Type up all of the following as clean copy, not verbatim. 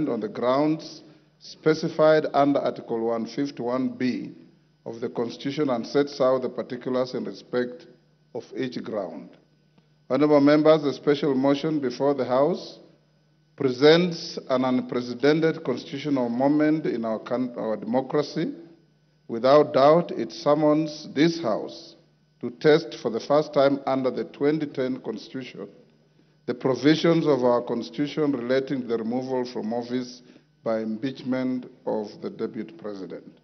on the grounds specified under Article 151B of the Constitution and sets out the particulars in respect of each ground. Honourable members, the special motion before the House presents an unprecedented constitutional moment in our democracy. Without doubt, it summons this House to test for the first time under the 2010 Constitution the provisions of our Constitution relating to the removal from office by impeachment of the Deputy President.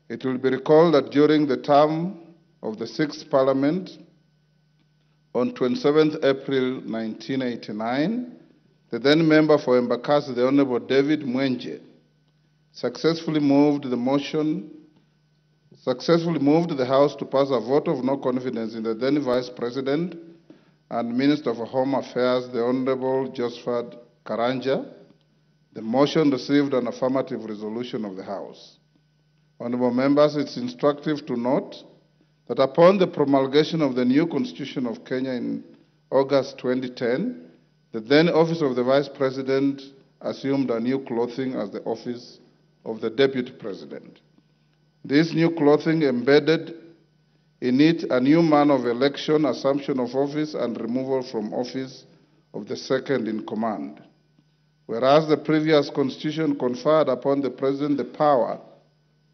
It will be recalled that during the term of the 6th Parliament, on 27th April 1989, the then member for Embakasi, the Honourable David Mwenje, successfully moved the House to pass a vote of no confidence in the then Vice President and Minister for Home Affairs, the Honourable Josephat Karanja. The motion received an affirmative resolution of the House. Honourable members, it's instructive to note that upon the promulgation of the new Constitution of Kenya in August 2010, the then office of the Vice President assumed a new clothing as the office of the Deputy President. This new clothing embedded in it a new manner of election, assumption of office, and removal from office of the second in command. Whereas the previous Constitution conferred upon the President the power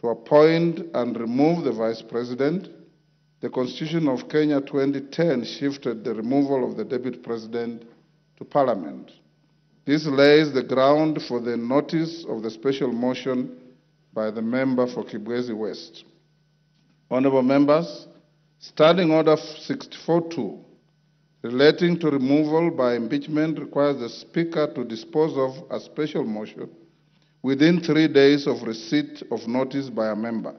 to appoint and remove the Vice President, the Constitution of Kenya 2010 shifted the removal of the Deputy President to Parliament. This lays the ground for the notice of the special motion by the member for Kibwezi West. Honourable members, Standing Order 64.2 relating to removal by impeachment requires the Speaker to dispose of a special motion within 3 days of receipt of notice by a member.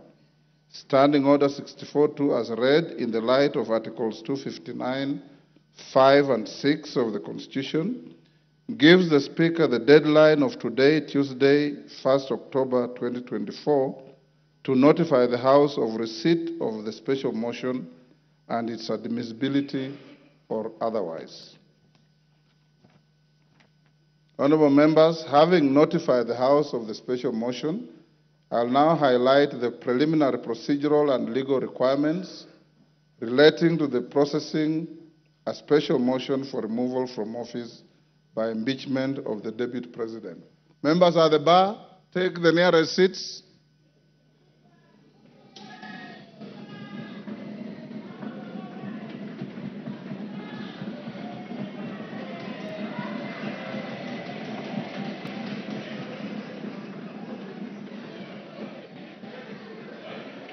Standing Order 64.2 as read in the light of Articles 259, 5 and 6 of the Constitution gives the Speaker the deadline of today, Tuesday, 1st October 2024, to notify the House of receipt of the special motion and its admissibility or otherwise. Honourable members, having notified the House of the special motion, I'll now highlight the preliminary procedural and legal requirements relating to the processing a special motion for removal from office by impeachment of the Deputy President. Members at the bar, take the nearest seats.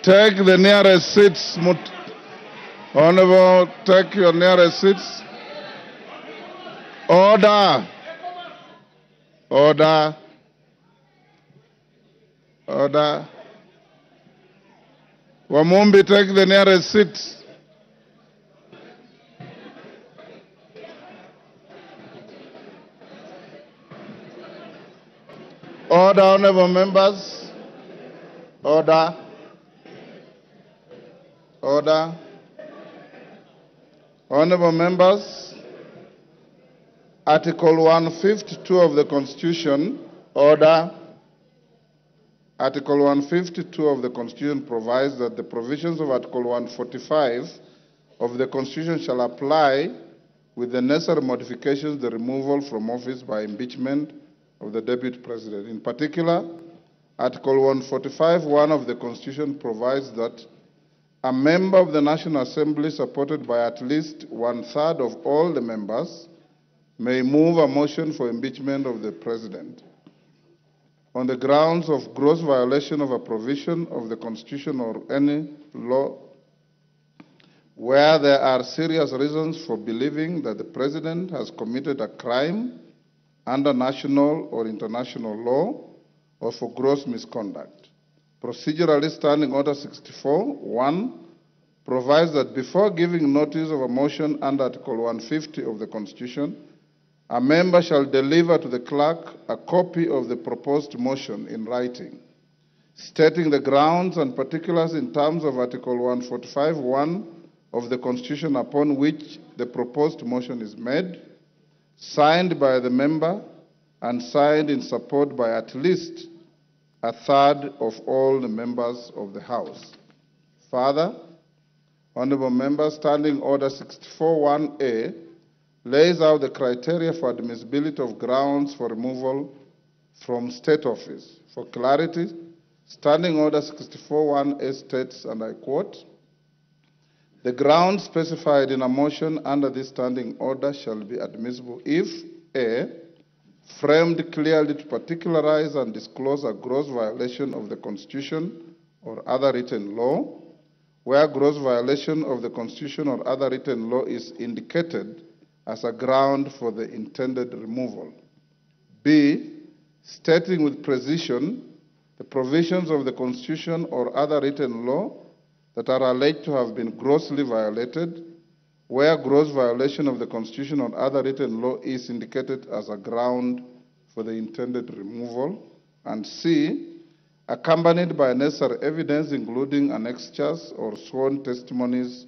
Take the nearest seats. Honourable, take your nearest seats. Order. Order. Order. Wamumbi, take the nearest seat. Order, honourable members. Order. Order. Honourable members, Article 152 of the Constitution, order. Article 152 of the Constitution provides that the provisions of Article 145 of the Constitution shall apply with the necessary modifications the removal from office by impeachment of the Deputy President. In particular, Article 145(1) of the Constitution provides that a member of the National Assembly, supported by at least 1/3 of all the members, may move a motion for impeachment of the President on the grounds of gross violation of a provision of the Constitution or any law where there are serious reasons for believing that the President has committed a crime under national or international law or for gross misconduct. Procedurally, Standing Order 64(1) provides that before giving notice of a motion under Article 150 of the Constitution, a member shall deliver to the clerk a copy of the proposed motion in writing, stating the grounds and particulars in terms of Article 145(1) of the Constitution upon which the proposed motion is made, signed by the member, and signed in support by at least a third of all the members of the House. Further, Honorable Members, Standing Order 64-1A lays out the criteria for admissibility of grounds for removal from state office. For clarity, Standing Order 64-1A states, and I quote, "The grounds specified in a motion under this standing order shall be admissible if A, framed clearly to particularize and disclose a gross violation of the Constitution or other written law, where gross violation of the Constitution or other written law is indicated as a ground for the intended removal. B, stating with precision the provisions of the Constitution or other written law that are alleged to have been grossly violated, where gross violation of the Constitution or other written law is indicated as a ground for the intended removal. And C, accompanied by necessary evidence, including annexures or sworn testimonies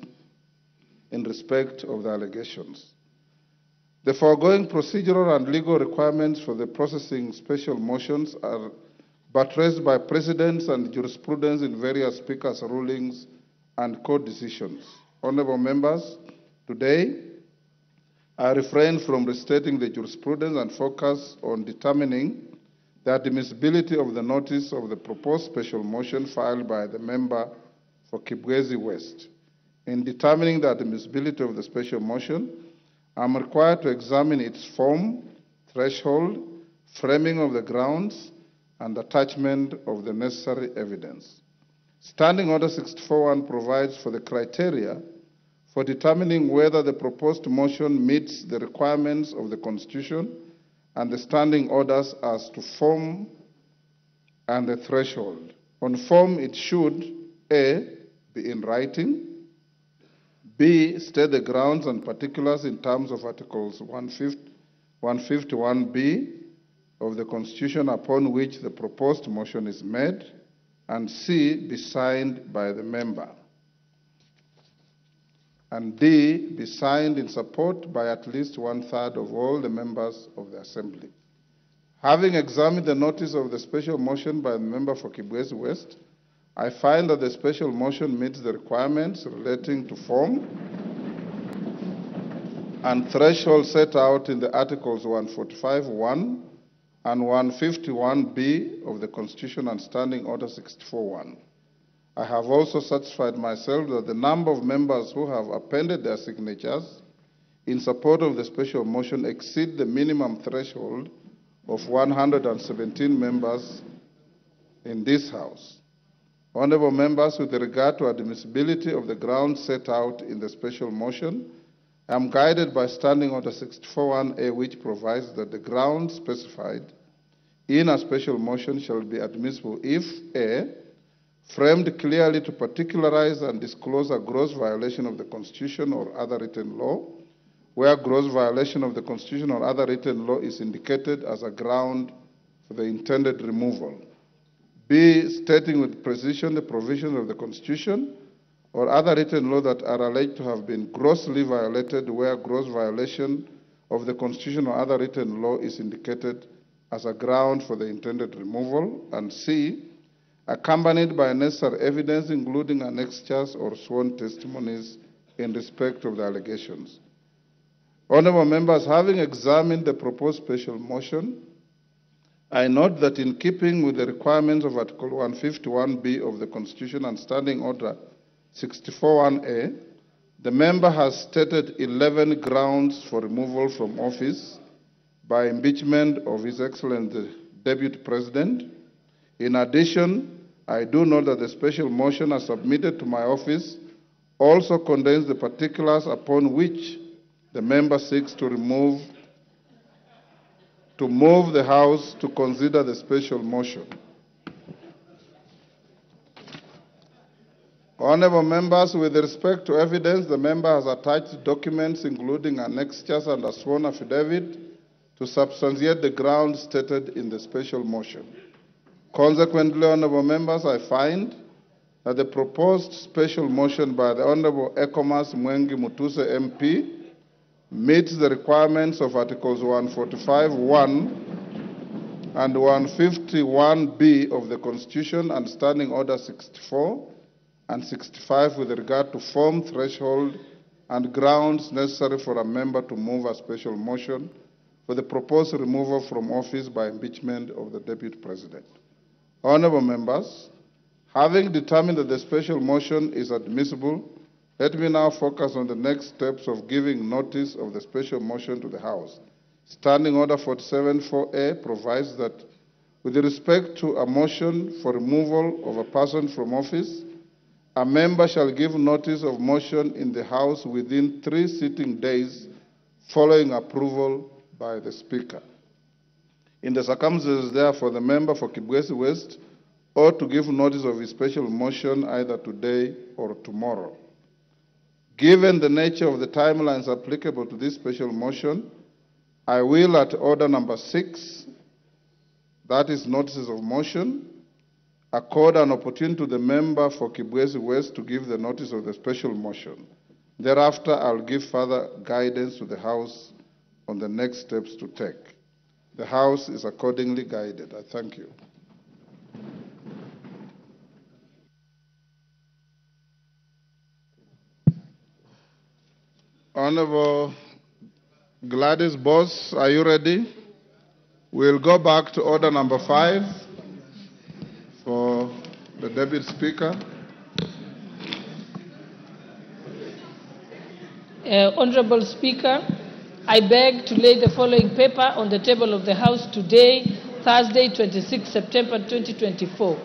in respect of the allegations. The foregoing procedural and legal requirements for the processing special motions are buttressed by precedents and jurisprudence in various speakers' rulings and court decisions. Honorable members, today I refrain from restating the jurisprudence and focus on determining the admissibility of the notice of the proposed special motion filed by the member for Kibwezi West. In determining the admissibility of the special motion, I am required to examine its form, threshold, framing of the grounds, and attachment of the necessary evidence. Standing Order 64-1 provides for the criteria for determining whether the proposed motion meets the requirements of the Constitution and the standing orders as to form and the threshold. On form, it should A, be in writing, B, state the grounds and particulars in terms of Articles 151B of the Constitution upon which the proposed motion is made, and C, be signed by the member, and D, be signed in support by at least one-third of all the members of the Assembly. Having examined the notice of the special motion by the member for Kibwezi West, I find that the special motion meets the requirements relating to form and threshold set out in the Articles 145(1) and 151B of the Constitution and Standing Order 64-1. I have also satisfied myself that the number of members who have appended their signatures in support of the special motion exceed the minimum threshold of 117 members in this House. Honorable members, with regard to admissibility of the grounds set out in the special motion, I am guided by Standing Order 64-1A, which provides that the grounds specified in a special motion shall be admissible if A, framed clearly to particularize and disclose a gross violation of the Constitution or other written law, where gross violation of the Constitution or other written law is indicated as a ground for the intended removal. B, stating with precision the provisions of the Constitution or other written law that are alleged to have been grossly violated, where gross violation of the Constitution or other written law is indicated as a ground for the intended removal. And C, accompanied by necessary evidence, including annexures or sworn testimonies in respect of the allegations. Honorable members, having examined the proposed special motion, I note that in keeping with the requirements of Article 151B of the Constitution and Standing Order 64-1A, the member has stated 11 grounds for removal from office by impeachment of His Excellency the Deputy President. In addition, I do note that the special motion as submitted to my office also contains the particulars upon which the member seeks to move the House to consider the special motion. Honorable members, with respect to evidence, the member has attached documents including annexures and a sworn affidavit to substantiate the grounds stated in the special motion. Consequently, honorable members, I find that the proposed special motion by the Honorable Ekomas Mwengi Mutuse MP meets the requirements of Articles 145(1) and 151B of the Constitution and Standing Order 64 and 65 with regard to form, threshold, and grounds necessary for a member to move a special motion for the proposed removal from office by impeachment of the Deputy President. Honorable members, having determined that the special motion is admissible, let me now focus on the next steps of giving notice of the special motion to the House. Standing Order 47-4A provides that with respect to a motion for removal of a person from office, a member shall give notice of motion in the House within 3 sitting days following approval by the Speaker. In the circumstances, therefore, the member for Kibwezi West ought to give notice of his special motion either today or tomorrow. Given the nature of the timelines applicable to this special motion, I will, at order number 6, that is notices of motion, accord an opportunity to the member for Kibwezi West to give the notice of the special motion. Thereafter, I'll give further guidance to the House on the next steps to take. The House is accordingly guided. I thank you. Honorable Gladys Boss, are you ready? We'll go back to order number 5 for the Deputy Speaker. Honorable Speaker, I beg to lay the following paper on the table of the House today, Thursday, 26 September 2024.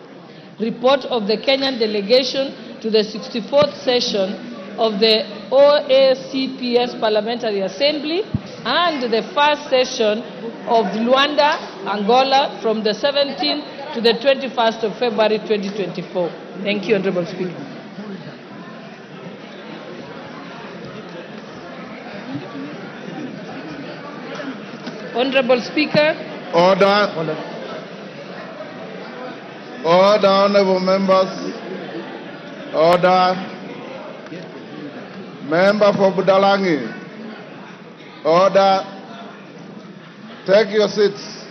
Report of the Kenyan delegation to the 64th session of the OACPS Parliamentary Assembly and the first session of Luanda, Angola from the 17th to the 21st of February 2024. Thank you, Honorable Speaker. Honorable Speaker. Order. Order, honorable members. Order. Member for Budalangi. Order. Take your seats.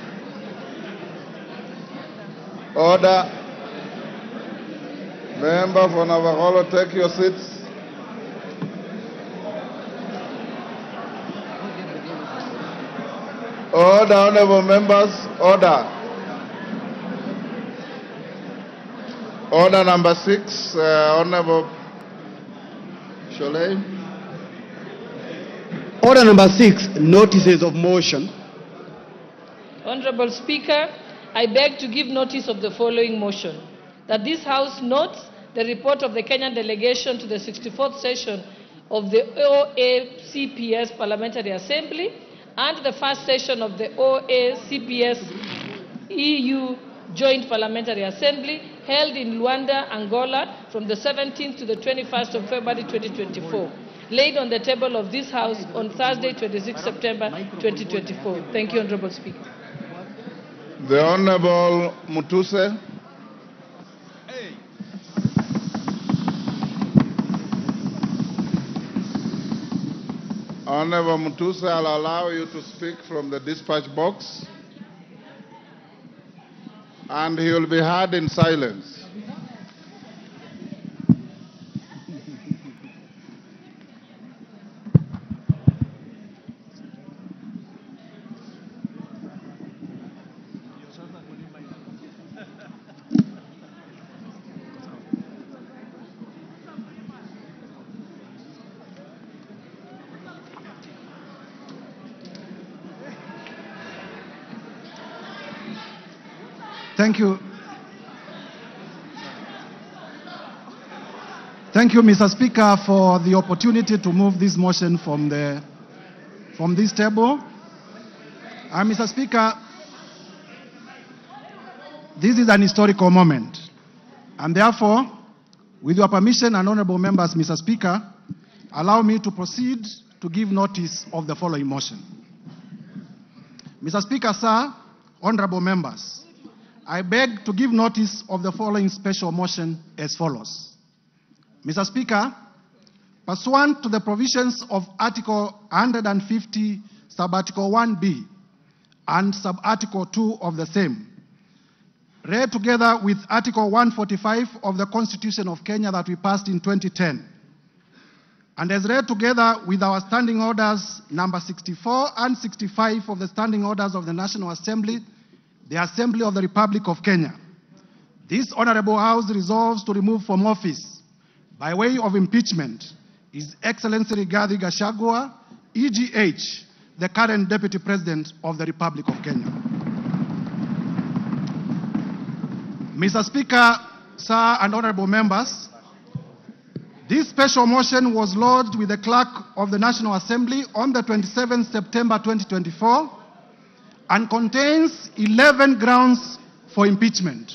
Order. Member for Navajo, take your seats. Order, honorable members. Order. Order number 6, Honorable Sholay. Order number 6, notices of motion. Honorable Speaker, I beg to give notice of the following motion. That this House notes the report of the Kenyan delegation to the 64th session of the OACPS Parliamentary Assembly and the first session of the OACPS EU Joint Parliamentary Assembly held in Luanda, Angola from the 17th to the 21st of February 2024, laid on the table of this House on Thursday, 26 September 2024. Thank you, Honorable Speaker. The Honorable Mutuse. Honorable Mutuse, I'll allow you to speak from the dispatch box, and he will be heard in silence. Thank you. Thank you, Mr. Speaker, for the opportunity to move this motion from this table. Mr. Speaker, this is an historical moment, and therefore, with your permission and honorable members, Mr. Speaker, allow me to proceed to give notice of the following motion. Mr. Speaker, sir, honorable members, I beg to give notice of the following special motion as follows. Mr. Speaker, pursuant to the provisions of Article 150, Sub-Article 1B, and sub-article 2 of the same, read together with Article 145 of the Constitution of Kenya that we passed in 2010, and as read together with our standing orders number 64 and 65 of the standing orders of the National Assembly, the Assembly of the Republic of Kenya. This Honorable House resolves to remove from office, by way of impeachment, His Excellency Rigathi Gachagua, EGH, the current Deputy President of the Republic of Kenya. Mr. Speaker, sir, and honorable members, this special motion was lodged with the Clerk of the National Assembly on the 27th September 2024 and contains 11 grounds for impeachment.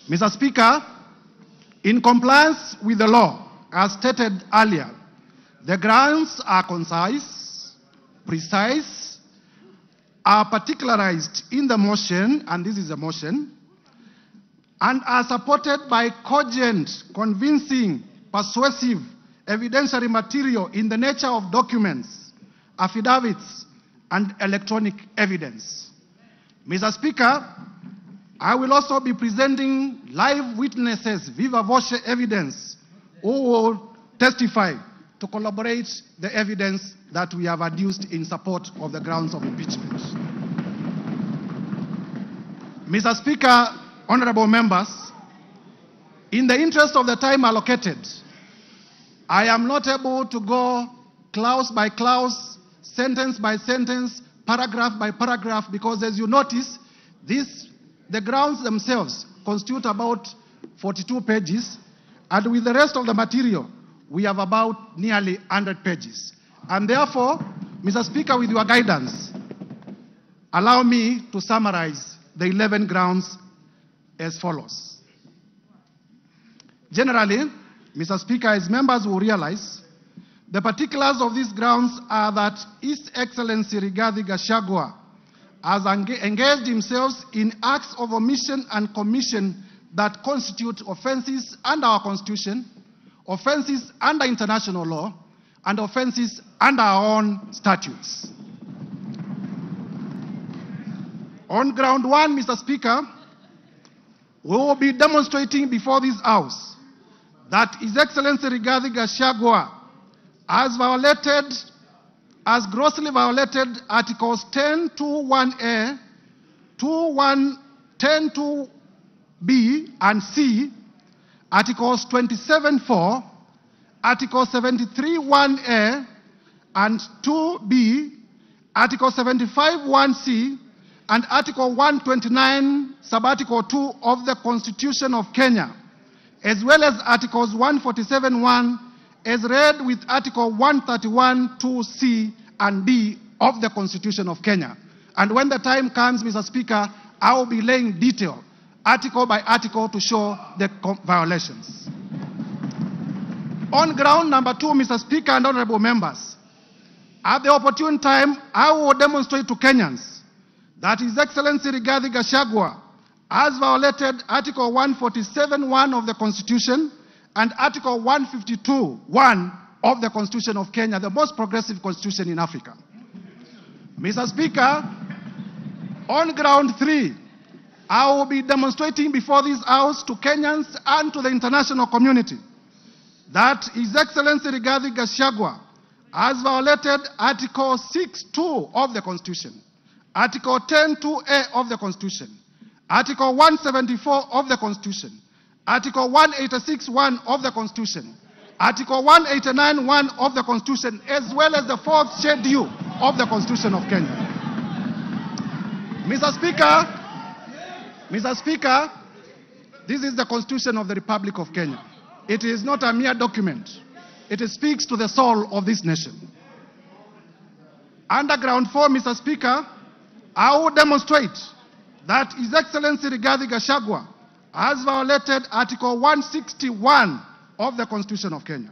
Mr. Speaker, in compliance with the law, as stated earlier, the grounds are concise, precise, are particularized in the motion, and this is a motion, and are supported by cogent, convincing, persuasive, evidentiary material in the nature of documents, affidavits, and electronic evidence. Mr. Speaker, I will also be presenting live witnesses, viva voce evidence, who will testify to corroborate the evidence that we have adduced in support of the grounds of impeachment. Mr. Speaker, honorable members, in the interest of the time allocated, I am not able to go clause by clause, sentence by sentence, paragraph by paragraph, because as you notice, the grounds themselves constitute about 42 pages, and with the rest of the material, we have about nearly 100 pages. And therefore, Mr. Speaker, with your guidance, allow me to summarize the 11 grounds as follows. Generally, Mr. Speaker, as members will realize, the particulars of these grounds are that His Excellency Rigathi Gachagua has engaged himself in acts of omission and commission that constitute offenses under our Constitution, offenses under international law, and offenses under our own statutes. On ground one, Mr. Speaker, we will be demonstrating before this House that His Excellency Rigathi Gachagua has grossly violated Articles 10(2)(1)(a), 10(2)(b) and c, Articles 27(4), Article 73(1)(a) and 2(b), Article 75(1)(c), and Article 129, Sub-Article 2 of the Constitution of Kenya, as well as Articles 147(1), as read with Article 131(2)(c) and d of the Constitution of Kenya. And when the time comes, Mr. Speaker, I will be laying detail, article by article, to show the violations. On ground number 2, Mr. Speaker and honorable members, at the opportune time, I will demonstrate to Kenyans that His Excellency Rigathi Gachagua has violated Article 147(1) of the Constitution and Article 152(1) of the Constitution of Kenya, the most progressive constitution in Africa. Mr. Speaker, on ground 3, I will be demonstrating before this House to Kenyans and to the international community that His Excellency Rigathi Gachagua has violated Article 6(2) of the Constitution, Article 10(2)(a) of the Constitution, Article 174 of the Constitution, Article 186(1) of the Constitution, Article 189(1) of the Constitution, as well as the 4th schedule of the Constitution of Kenya. Mr. Speaker, this is the Constitution of the Republic of Kenya. It is not a mere document. It speaks to the soul of this nation. Under ground 4, Mr. Speaker, I will demonstrate that His Excellency Rigathi Gachagua has violated Article 161 of the Constitution of Kenya.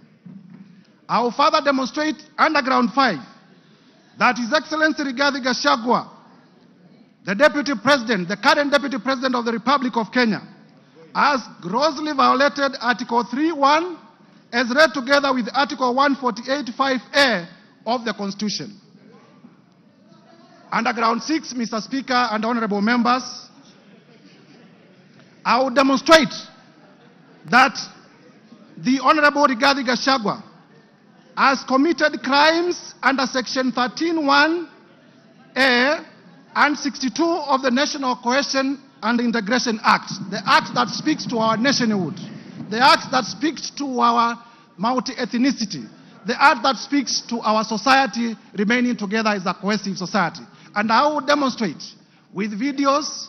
I will further demonstrate under ground 5 that His Excellency Rigathi Gachagua, the Deputy President, the current Deputy President of the Republic of Kenya, has grossly violated Article 3(1) as read together with Article 148(5)(a) of the Constitution. Underground 6, Mr. Speaker and honorable members, I will demonstrate that the Honorable Rigathi Gachagua has committed crimes under Section 13(1)(a) and 62 of the National Cohesion and Integration Act, the act that speaks to our nationhood, the act that speaks to our multi-ethnicity, the act that speaks to our society remaining together as a cohesive society. And I will demonstrate with videos,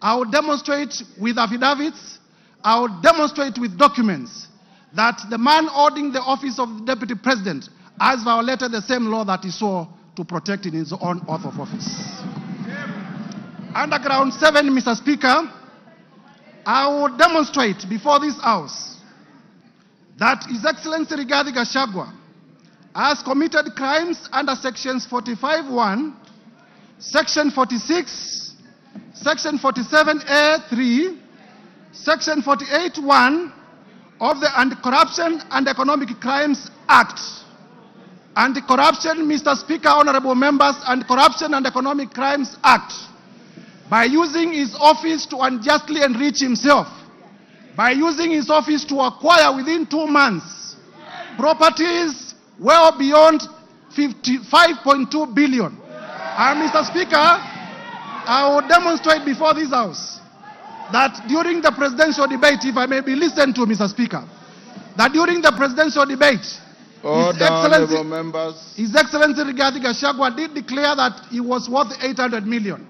I will demonstrate with affidavits, I will demonstrate with documents that the man holding the office of the Deputy President has violated the same law that he swore to protect in his own oath of office. Underground 7, Mr. Speaker, I will demonstrate before this House that His Excellency Rigathi Gachagua has committed crimes under Sections 45(1), Section 46, Section 47(a)(3), Section 48(1) of the Anti-Corruption and Economic Crimes Act. Anti-Corruption, Mr. Speaker, honorable members, Anti-Corruption and Economic Crimes Act, by using his office to unjustly enrich himself, by using his office to acquire within 2 months properties well beyond 55.2 billion. And Mr. Speaker, I will demonstrate before this House that during the presidential debate, if I may be listened to, Mr. Speaker, that during the presidential debate, His Excellency Rigathi Gachagua did declare that he was worth 800 million.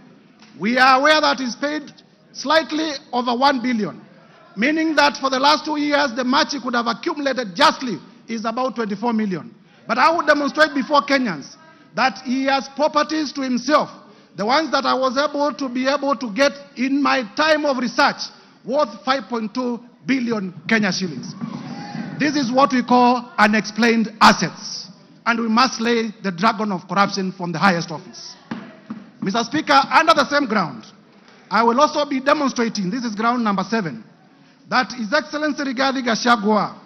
We are aware that he's paid slightly over 1 billion, meaning that for the last 2 years, the match he could have accumulated justly is about 24 million. But I will demonstrate before Kenyans that he has properties to himself, the ones that I was able to get in my time of research, worth 5.2 billion Kenya shillings. This is what we call unexplained assets, and we must slay the dragon of corruption from the highest office. Mr. Speaker, under the same ground, I will also be demonstrating, this is ground number 7, that His Excellency Rigathi Gachagua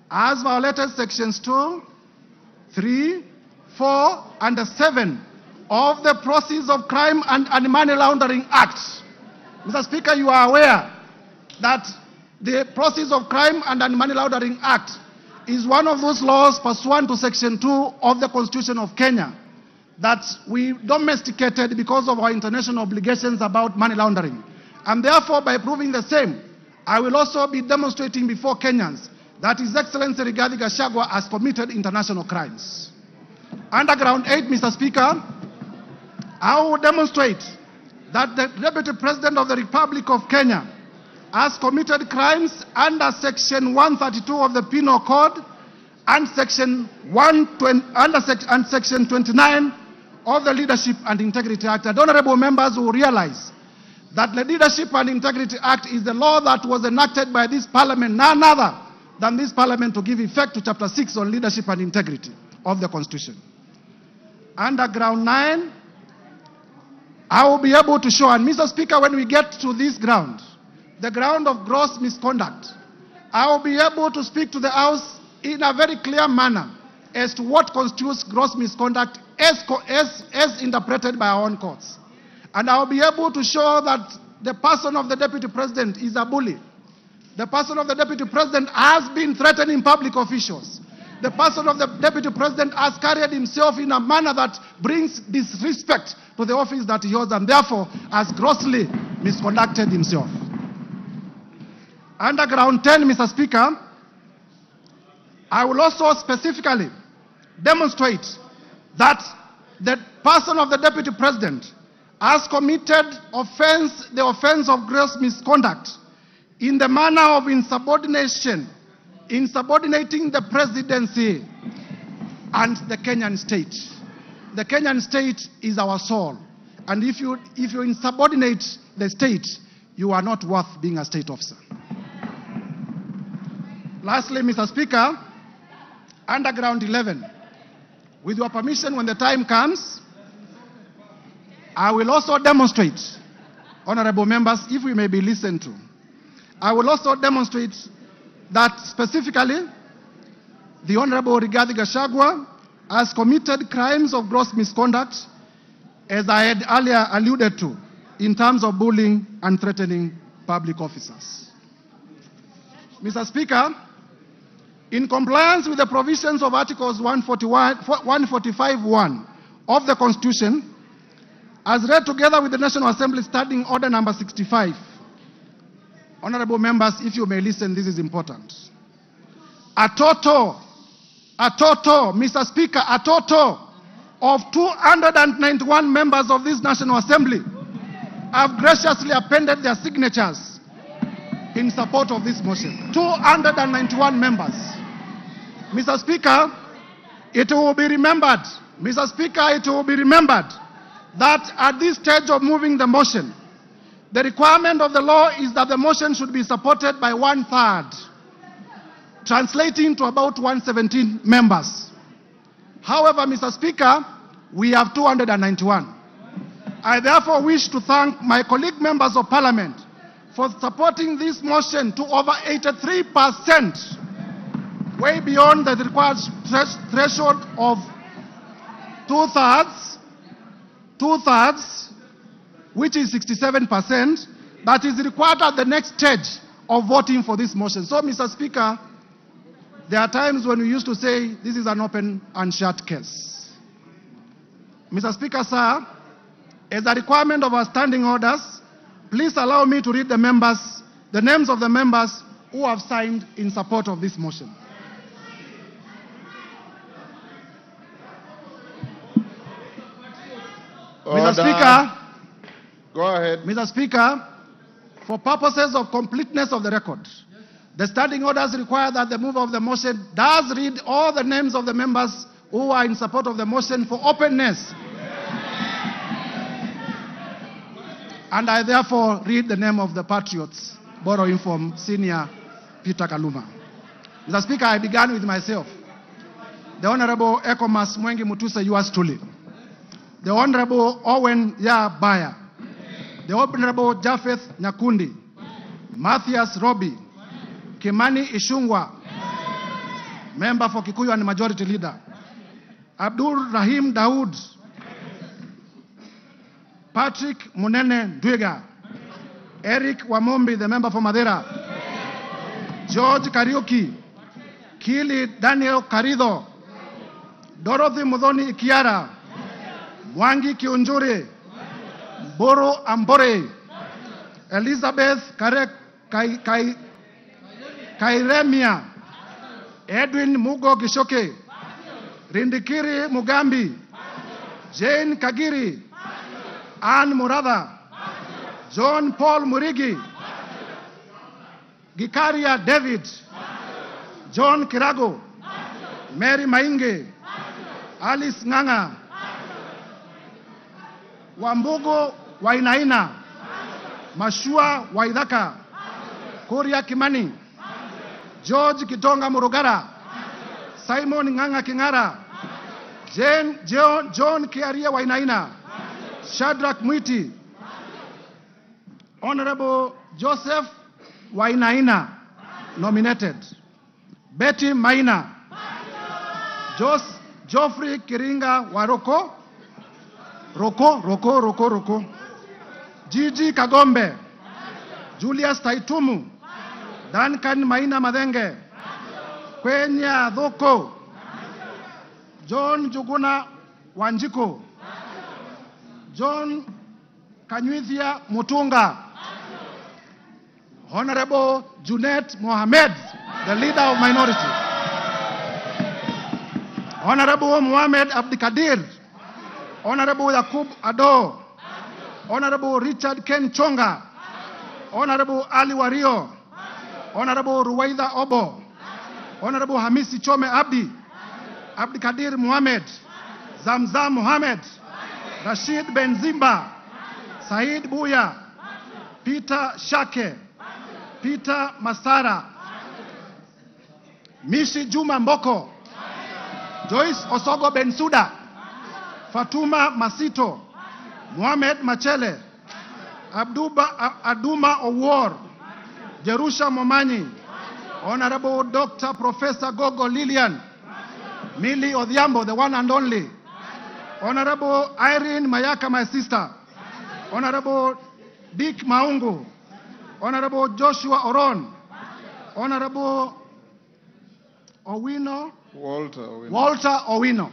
has violated Sections 2, 3, 4, and 7 of the Proceeds of Crime and Money Laundering Act. Mr. Speaker, you are aware that the Proceeds of Crime and Money Laundering Act is one of those laws pursuant to Section 2 of the Constitution of Kenya that we domesticated because of our international obligations about money laundering. And therefore, by proving the same, I will also be demonstrating before Kenyans that His Excellency Rigathi Gachagua has committed international crimes. Underground 8, Mr. Speaker, I will demonstrate that the Deputy President of the Republic of Kenya has committed crimes under Section 132 of the Penal Code and Section 29 of the Leadership and Integrity Act. And honorable members will realize that the Leadership and Integrity Act is the law that was enacted by this Parliament, none other than this Parliament, to give effect to Chapter 6 on leadership and integrity of the Constitution. Under ground 9, I will be able to show, and Mr. Speaker, when we get to this ground, the ground of gross misconduct, I will be able to speak to the House in a very clear manner as to what constitutes gross misconduct as interpreted by our own courts. And I will be able to show that the person of the Deputy President is a bully. The person of the Deputy President has been threatening public officials. The person of the Deputy President has carried himself in a manner that brings disrespect to the office that he holds, and therefore has grossly misconducted himself. Under ground 10, Mr. Speaker, I will also specifically demonstrate that the person of the Deputy President has committed the offense of gross misconduct in the manner of insubordination, insubordinating the presidency and the Kenyan state. The Kenyan state is our soul, and if you insubordinate the state, you are not worth being a state officer. Lastly, Mr. Speaker, under ground 11, with your permission, when the time comes, I will also demonstrate, honorable members, if we may be listened to, I will also demonstrate that specifically the Honorable Rigathi Gachagua has committed crimes of gross misconduct as I had earlier alluded to, in terms of bullying and threatening public officers. Mr. Speaker, in compliance with the provisions of Articles 145(1) of the Constitution, as read together with the National Assembly Standing Order number 65, honorable members, if you may listen, this is important. A total, Mr. Speaker, a total of 291 members of this National Assembly have graciously appended their signatures in support of this motion. 291 members. Mr. Speaker, it will be remembered, Mr. Speaker, it will be remembered that at this stage of moving the motion, the requirement of the law is that the motion should be supported by 1/3, translating to about 117 members. However, Mr. Speaker, we have 291. I therefore wish to thank my colleague members of Parliament for supporting this motion to over 83%, way beyond the required threshold of 2/3, which is 67%, that is required at the next stage of voting for this motion. So, Mr. Speaker, there are times when we used to say this is an open and shut case. Mr. Speaker, sir, as a requirement of our standing orders, please allow me to read the names of the members who have signed in support of this motion. Order. Mr. Speaker, go ahead. Mr. Speaker, for purposes of completeness of the record, the standing orders require that the mover of the motion does read all the names of the members who are in support of the motion for openness. And I therefore read the name of the patriots, borrowing from Senior Peter Kaluma. Mr. Speaker, I began with myself. The Honorable Ekomas Mwengi Mutuse, yours truly. The Honorable Owen Baya. The Honorable Japheth Nyakundi. Matthias Robi. Kimani Ishungwa. Member for Kikuyu and Majority Leader. Abdul Rahim Daoud. Patrick Munene Dwiga. Eric Wamombi, the member for Madera. George Kariuki. Kili Daniel Karido. Dorothy Mudhoni Ikiara. Mwangi Kiunjuri. Boro Ambore. Elizabeth Kairemia. Edwin Mugo Gishoke. Rindikiri Mugambi. Jane Kagiri. Ann Murada. John Paul Murigi. Gikaria David. John Kirago. Mary Mainge. Alice Nganga. Wambugo Wainaina. Mashua Waidaka. Kuria Kimani. George Kitonga Murugara. Simon Nganga Kingara. John Kiaria Wainaina. Shadrach Mwiti. Honorable Joseph Wainaina, nominated. Betty Maina. Geoffrey Kiringa Waroko. Roko. Gigi Kagombe. Julius Taitumu. Duncan Maina Madenge. Kwenya Dhoko. John Juguna Wanjiko. John Kanyuithia Mutunga. Honorable Junet Mohamed, the leader of minority. Honorable Mohamed Abdikadir. Honorable Yakub Ado. Honorable Richard Ken Chonga. Honorable Ali Wario. Honorable Ruwaida Obo. Honorable Hamisi Chome Abdi. Abdikadir Mohamed. Zamzam Mohamed. Rashid Benzimba. Said Buya. Peter Shake. Peter Masara. Mishi Juma Mboko. Joyce Osogo Bensuda. Fatuma Masito. Mohamed Machele. Aduma Owor. Jerusha Momanyi. Honorable Dr. Professor Gogo Lilian. Millie Odhiambo, the one and only. Honorable Irene Mayaka, my sister. Honorable Dick Maungu. Honorable Joshua Oron. Honorable Owino. Walter Owino.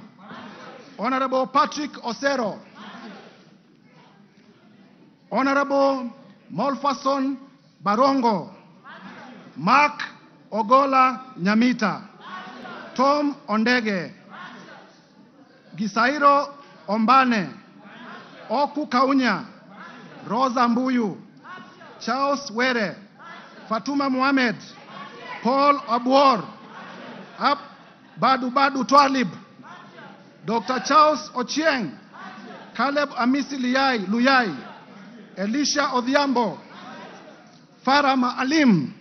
Honorable Patrick Osero. Honorable Molfason Barongo. Mark Ogola Nyamita. Tom Ondege. Gisairo Ombane. Oku Kaunya. Rosa Mbuyu. Charles Were. Fatuma Mohamed. Paul Abuor. Badu Twalib. Dr. Charles Ochieng. Caleb Amisi Luyai. Elisha Odhiambo. Farah Maalim.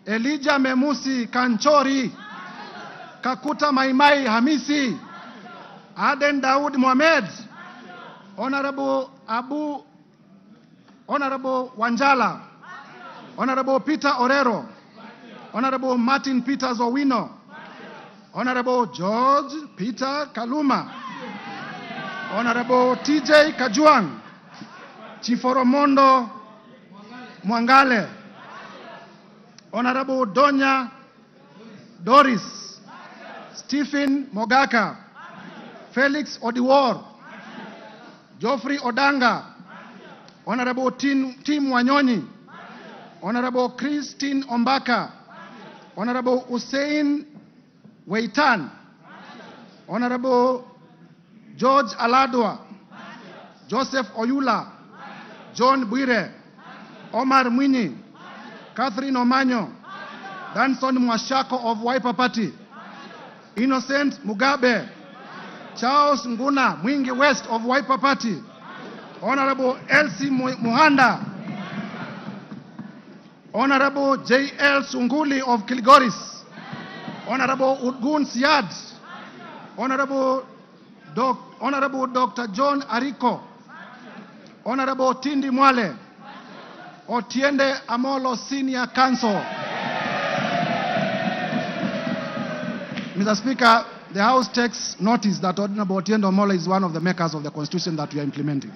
Elijah Memusi Kanchori. Kakuta Maimai Hamisi. Aden Daud Mohamed. Honorable Wanjala. Honorable Peter Orero. Honorable Martin Peters Owino. Honorable George Peter Kaluma. Honorable TJ Kajuang. Chiforomondo Mwangale. Honorable Donya Doris. Stephen Mogaka. Felix Odiwar. Geoffrey Odanga. Honorable Tim Wanyonyi. Honorable Christine Ombaka. Honorable Hussein Weitan. Honorable George Aladwa. Joseph Oyula. John Bwire. Omar Mwinyi. Catherine Omanyo. Danson Mwashako of Wiper Party. Innocent Mugabe. Charles Nguna Mwingi West of Wiper Party. Honorable Elsie Muhanda. Honorable J.L. Sunguli of Kilgoris. Honorable Udgun Siad. Honorable Dr. John Ariko. Honorable Tindi Mwale. Otiende Amolo Senior Counsel. Mr. Speaker, the House takes notice that Honorable Otiende Amolo is one of the makers of the Constitution that we are implementing.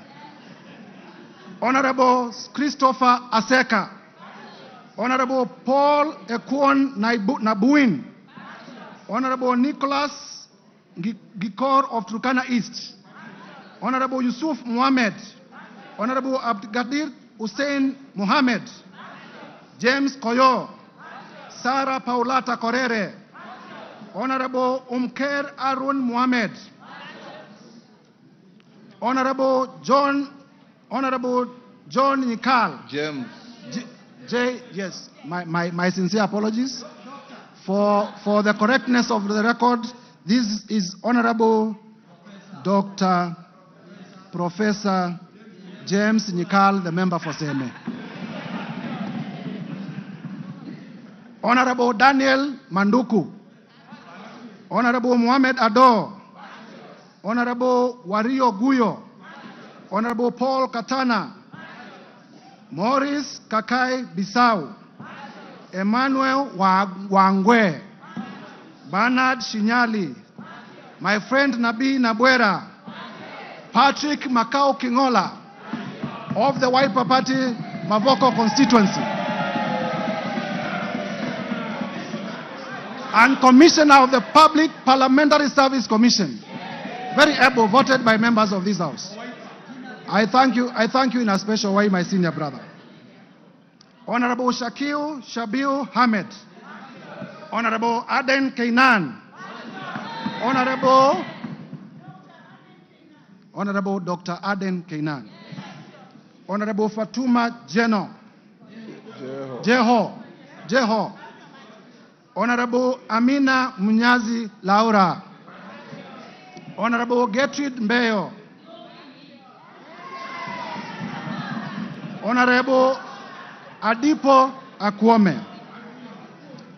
Honorable Christopher Aseka. Honorable Paul Ekwon Nabuin. Honorable Nicholas Gikor of Turkana East. Honorable Yusuf Mohammed. Honorable Abdgadir Hussein Mohammed. James Koyo. Sarah Paulata Korere. Honorable Umker Arun Mohammed. Honorable John Nikal. James. Yes, my sincere apologies. For the correctness of the record, this is Honorable Dr. Professor James Nikal, the member for Seme. Honorable Daniel Manduku. Honorable Mohamed Ado. Honorable Wario Guyo. Honorable Paul Katana. Maurice Kakai Bisau. Emmanuel Wangwe. Bernard Shinyali. My friend Nabi Nabwera. Patrick Makau Kingola of the Wiper Party Mavoko constituency. And Commissioner of the Public Parliamentary Service Commission. Very able, voted by members of this House. I thank you in a special way, my senior brother. Honorable Shakil Shabil Hamed. Honorable Aden Kainan. Honorable Dr. Aden Kainan. Honorable Fatuma Jeho. Honorable Amina Munyazi Laura. Honorable Gertrude Mbeyo. Honorable Adipo Akwome.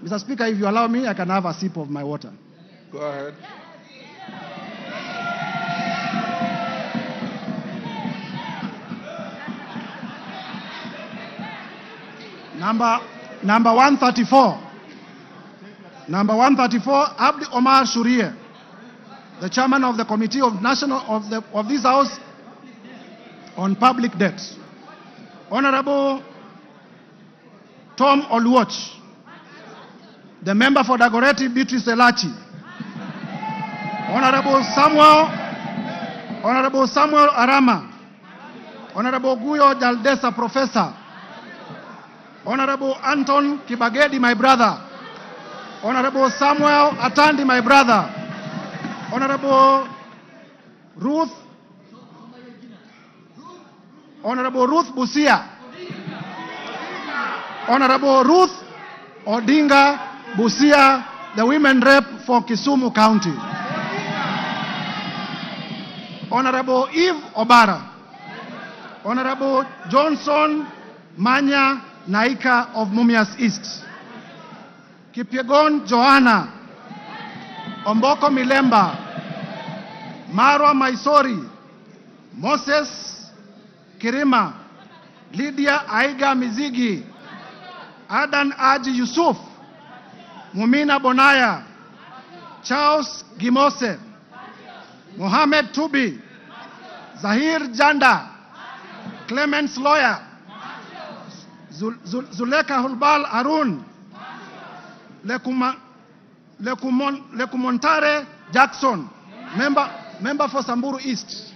Mr. Speaker, if you allow me, I can have a sip of my water. Go ahead. Number 134. Number 134, Abdi Omar Shurie. the chairman of the Committee of this House on Public Debt, Honorable Tom Oluoch, the member for Dagoretti Beatrice Elachi, Honorable Samuel Arama, Honorable Guyo Jaldesa Professor, Honorable Anton Kibagedi, my brother, Honorable Samuel Atandi, my brother, Honorable Ruth Busia, Honorable Ruth Odinga Busia, the women rep for Kisumu County, Honorable Eve Obara, Honorable Johnson Manya Naika of Mumias East, Kipyegon Joanna, Omboko Milemba, Marwa Maisori, Moses Kirima, Lydia Aiga Mizigi, Adan Aji Yusuf, Mumina Bonaya, Charles Gimose, Mohamed Tubi, Zahir Janda, Clemens Lawyer, Zuleka Hulbal Arun, Lekumontare Jackson, member for Samburu East,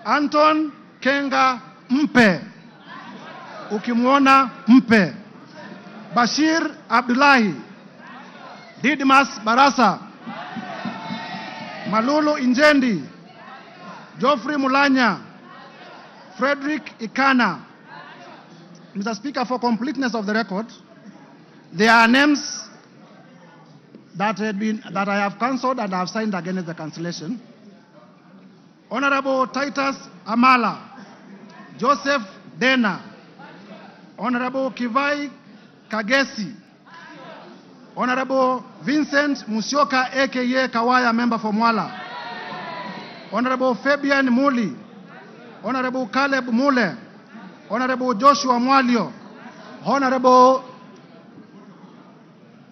Anton Kenga Mpe, ukimwona Mpe, Bashir Abdullahi, Didmas Barasa, Malulu Injendi, Geoffrey Mulanya, Frederick Ikana. Mr. Speaker, for completeness of the record, there are names that I have cancelled and I have signed against the cancellation. Honorable Titus Amala, Joseph Dena, Honorable Kivai Kagesi, Honorable Vincent Musyoka aka Kawaya, member for Mwala, Honorable Fabian Muli, Honorable Caleb Mule, Honorable Joshua Mwalio,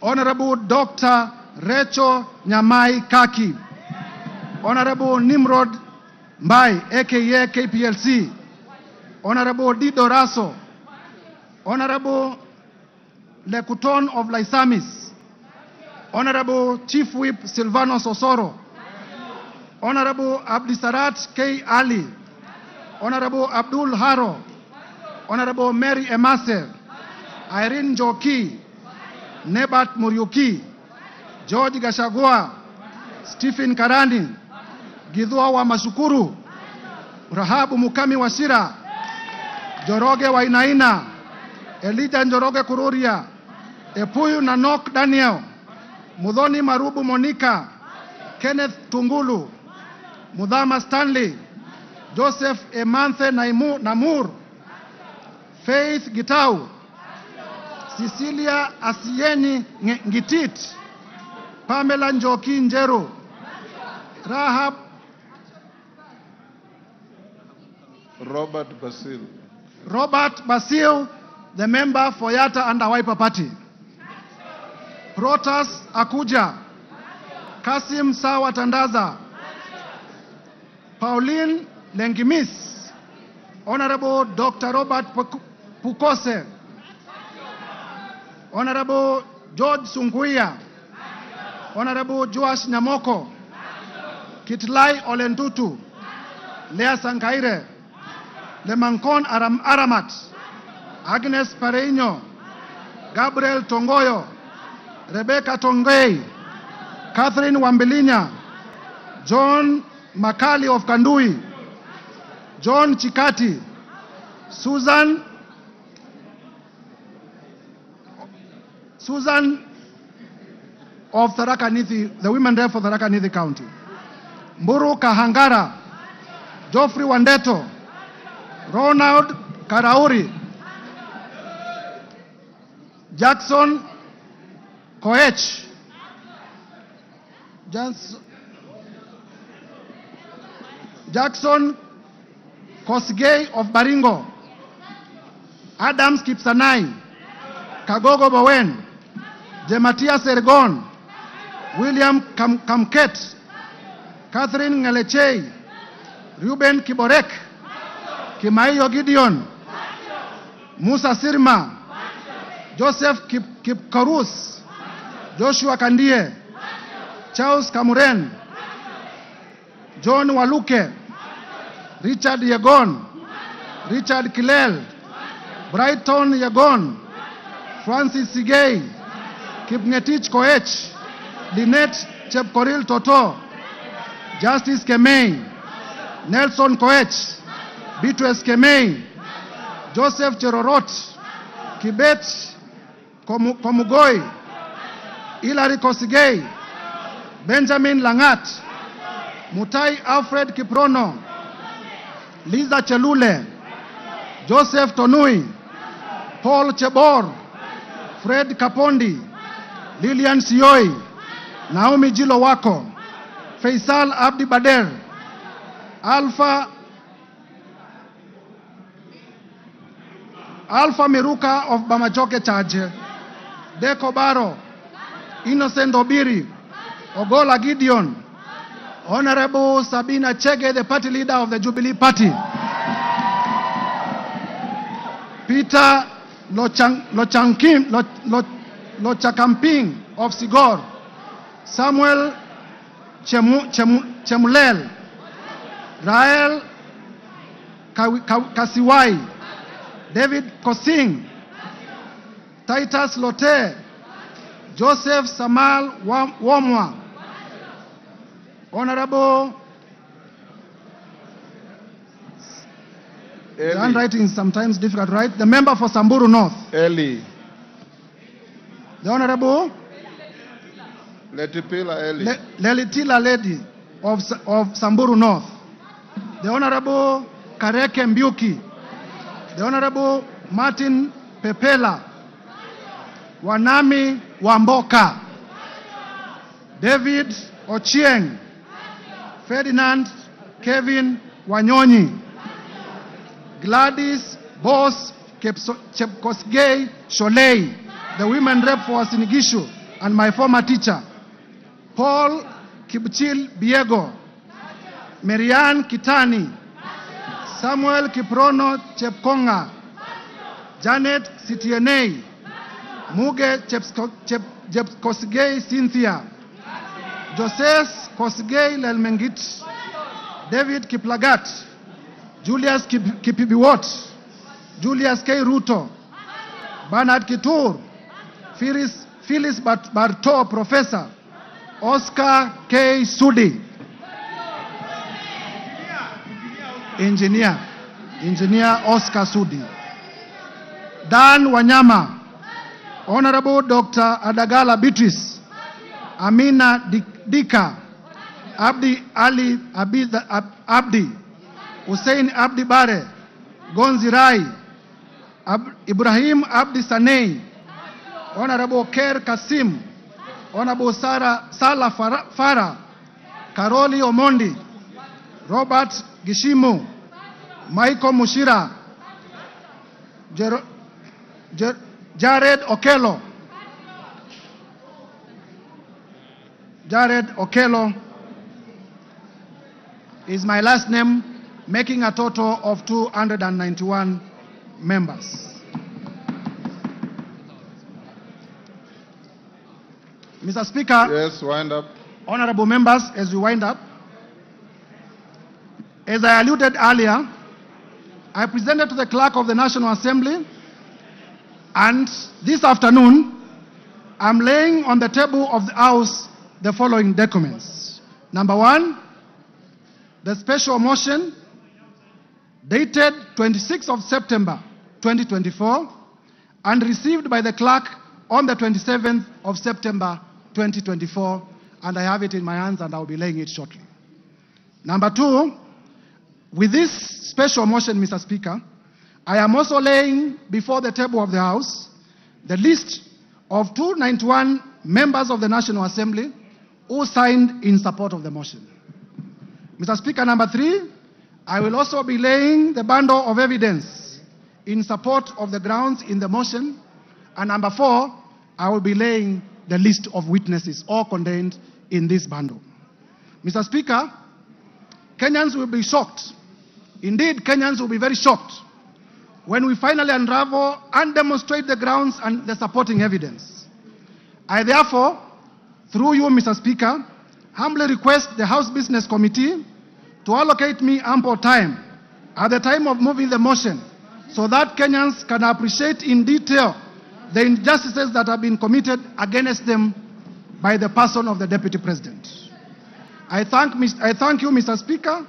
Honorable Dr. Recho Nyamai Kaki, Honorable Nimrod Mbai aka KPLC, Honorable Dido Raso, Honorable Lekuton of Laisamis, Honorable Chief Whip Silvano Sosoro, Honorable Abdisarat K. Ali, Honorable Abdul Haro, Honorable Mary Emase, Irene Joki, Nebat Muriuki, George Gachagua, Stephen Karani, Gidhua wa Mashukuru, Rahabu Mukami Washira, Joroge Wainaina, Elijah Njoroge Kururia, Epuyu Nanok Daniel, Mudhoni Marubu Monica, Kenneth Tungulu, Mudhama Stanley, Joseph Emanthe Namur, Faith Gitau, Cecilia Asieni Ngitit, Pamela Njoki Njeru, Rahab Robert Basil, the member for Yatta and Wiper Party. Protas Akuja, Kasim Sawa Tandaza, Pauline Lengimis, Honorable Dr. Robert Pukose, Honorable George Sunguia, Honorable Joash Nyamoko, Kitlai Olentutu, Lea Sankaire, Lemankon Aramat, Agnes Pareño, Gabriel Tongoyo, Rebecca Tongei, Catherine Wambilinya, John Makali of Kandui, John Chikati, Susan of Tharaka Nithi, the women rep for Tharaka Nithi County, Mburu Kahangara, Geoffrey Wandeto, Ronald Karauri, Jackson Koech, Jackson Kosgei of Baringo, Adams Kipsanai, Kagogo Bowen, Jematia Sergon, William Kamket, Catherine Ngelechei, Ruben Kiborek, Kimaiyo Gideon, Musa Sirma, Joseph Kipkarus, Joshua Kandie, Charles Kamuren, John Waluke, Richard Yegon, Richard Kilel, Brighton Yegon, Francis Sigei, Kipngetich Koech, Lynette Chepkoril Toto, Justice Kemei, Nelson Koech, Beatrice Kemei, Joseph Cherorot, Kibet Komugoi, Hilary Kosigei, Benjamin Langat, Mutai Alfred Kiprono, Liza Chelule, Joseph Tonui, Paul Chebor, Fred Kapondi, Lilian Sioi, Naomi Jilo Wako, Faisal Abdi Bader, Alpha Miruka of Bamachoke Charge, Deko Baro, Innocent Obiri, Ogola Gideon, Honorable Sabina Chege, the party leader of the Jubilee Party, Peter Lochakamping of Sigor, Samuel Chemulel, Rael Kasiwai, David Kosing, Titus Lote, Joseph Samal Womwa, Honorable, the handwriting is sometimes difficult, right? The member for Samburu North. Eli. The Honorable Letipila Eli. Lelitila Lady of Samburu North. The Honorable Kareke Mbyuki. The Honorable Martin Pepela. Wanami Wamboka. David Ochieng. Ferdinand Kevin Wanyonyi. Gladys Boss Chepkosgei Sholei, the women rep for Sinigishu, and my former teacher. Paul Kipchil Biego. Marianne Kitani. Samuel Kiprono Chepkonga. Janet Sitienei. Muge Chepkosgei Cynthia. Joses Kosgei Lelmengit. David Kiplagat. Julius Kipibiwot. Julius K. Ruto. Bernard Kitur. Phyllis Barto, Professor. Oscar K. Sudi. Engineer Oscar Sudi. Dan Wanyama. Honorable Dr. Adagala Beatrice. Amina Dika. Abdi Ali Abdi. Hussein Abdi Bare. Gonzi Rai. Ibrahim Abdi Sanei. Honorable Ker Kasim. Honorable Salah Farah. Karoli Omondi. Robert Gishimu. Michael Mushira. Jared Okello. Jared Okello is my last name, making a total of 291 members. Mr. Speaker. Yes, wind up. Honorable members, as we wind up, as I alluded earlier, I presented to the Clerk of the National Assembly, and this afternoon, I'm laying on the table of the House the following documents. Number one, the special motion dated 26th of September 2024 and received by the clerk on the 27th of September 2024, and I have it in my hands and I'll be laying it shortly. Number two, with this special motion, Mr. Speaker, I am also laying before the table of the House the list of 291 members of the National Assembly who signed in support of the motion. Mr. Speaker, number three, I will also be laying the bundle of evidence in support of the grounds in the motion. And number four, I will be laying the list of witnesses, all contained in this bundle. Mr. Speaker, Kenyans will be shocked. Indeed, Kenyans will be very shocked when we finally unravel and demonstrate the grounds and the supporting evidence. I therefore, through you, Mr. Speaker, humbly request the House Business Committee to allocate me ample time at the time of moving the motion so that Kenyans can appreciate in detail the injustices that have been committed against them by the person of the Deputy President. I thank you, Mr. Speaker,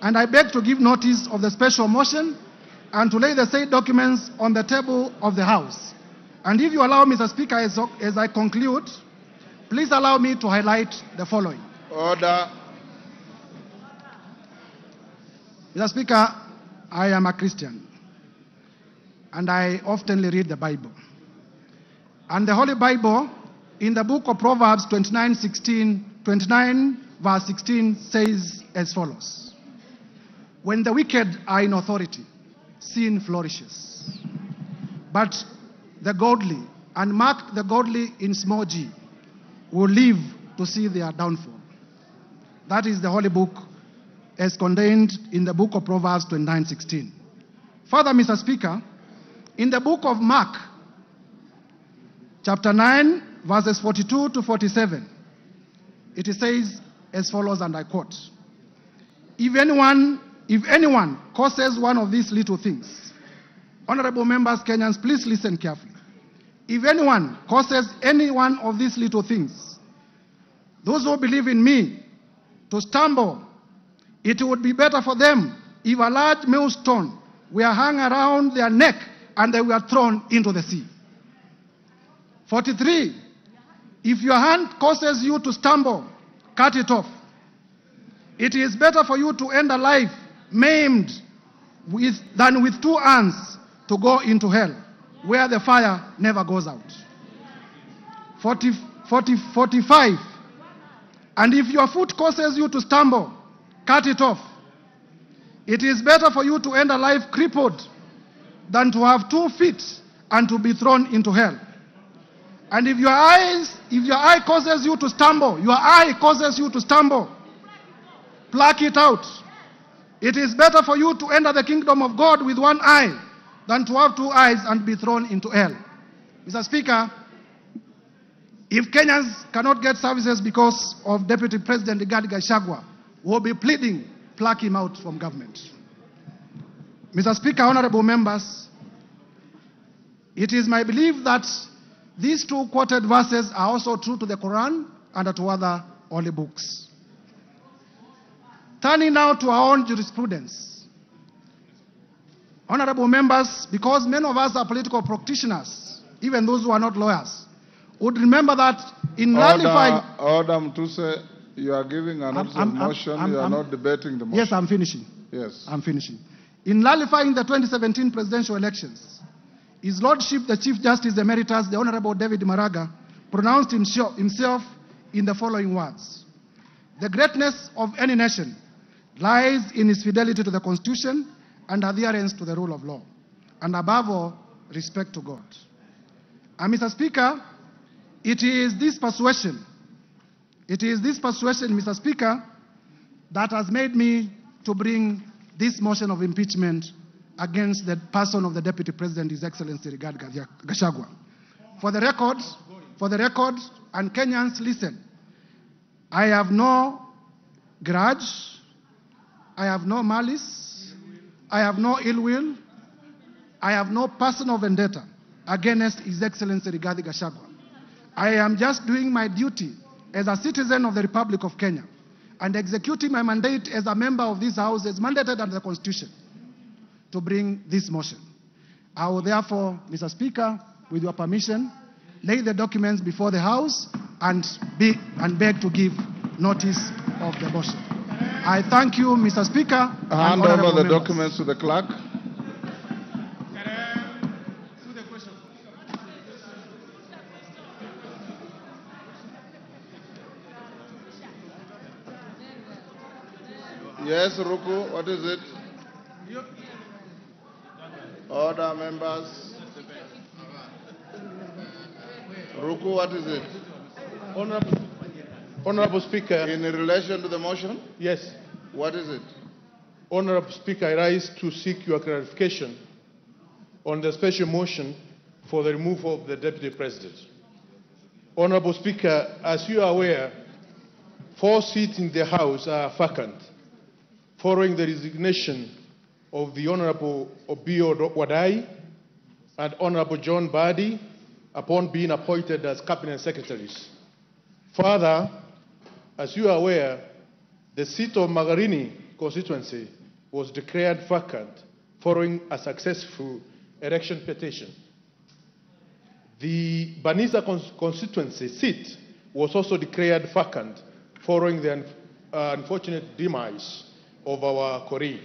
and I beg to give notice of the special motion and to lay the said documents on the table of the House. And if you allow, Mr. Speaker, as I conclude, please allow me to highlight the following. Order. Mr. Speaker, I am a Christian, and I often read the Bible. And the Holy Bible, in the book of Proverbs 29 verse 16, says as follows: when the wicked are in authority, sin flourishes. But the godly, and mark the godly in small g, will live to see their downfall. That is the Holy Book as contained in the book of Proverbs 29:16. Further, Mr. Speaker, in the book of Mark, chapter 9, verses 42 to 47, it says as follows, and I quote: If anyone causes one of these little things, honorable members, Kenyans, please listen carefully. If anyone causes any one of these little things, those who believe in me, to stumble, it would be better for them if a large millstone were hung around their neck and they were thrown into the sea. 43, if your hand causes you to stumble, cut it off. It is better for you to end a life maimed than with two hands to go into hell, where the fire never goes out. 45, and if your foot causes you to stumble, cut it off. It is better for you to end a life crippled than to have 2 feet and to be thrown into hell. And if your eye causes you to stumble, pluck it out. It is better for you to enter the kingdom of God with 1 eye than to have 2 eyes and be thrown into hell. Mr. Speaker, if Kenyans cannot get services because of Deputy President Gachagua, we'll be pleading, pluck him out from government. Mr. Speaker, honorable members, it is my belief that these 2 quoted verses are also true to the Quran and to other holy books. Turning now to our own jurisprudence. Honorable members, because many of us are political practitioners, even those who are not lawyers, would remember that in nullifying... Order, Mtuse, you are giving a notice of motion, you are not debating the motion. Yes, I'm finishing. Yes. I'm finishing. In nullifying the 2017 presidential elections, His Lordship, the Chief Justice Emeritus, the Honorable David Maraga, pronounced himself in the following words: the greatness of any nation lies in its fidelity to the Constitution and adherence to the rule of law, and above all, respect to God. And Mr. Speaker, it is this persuasion, Mr. Speaker, that has made me to bring this motion of impeachment against the person of the Deputy President, His Excellency Rigathi Gachagua. For the record, and Kenyans, listen, I have no grudge, I have no malice, I have no ill will, I have no personal vendetta against His Excellency Rigathi Gachagua. I am just doing my duty as a citizen of the Republic of Kenya and executing my mandate as a member of this House as mandated under the Constitution to bring this motion. I will therefore, Mr. Speaker, with your permission, lay the documents before the House and beg to give notice of the motion. I thank you, Mr. Speaker. Hand over the documents to the clerk. Yes, Ruku, what is it? Order, members. Ruku, what is it? Honorable Speaker. In relation to the motion? Yes. What is it? Honorable Speaker, I rise to seek your clarification on the special motion for the removal of the Deputy President. Honorable Speaker, as you are aware, 4 seats in the House are vacant following the resignation of the Honorable Obio Wadai and Honorable John Badi upon being appointed as Cabinet Secretaries. Further, as you are aware, the seat of Magarini constituency was declared vacant following a successful election petition. The Banisa constituency seat was also declared vacant following the unfortunate demise of our colleague.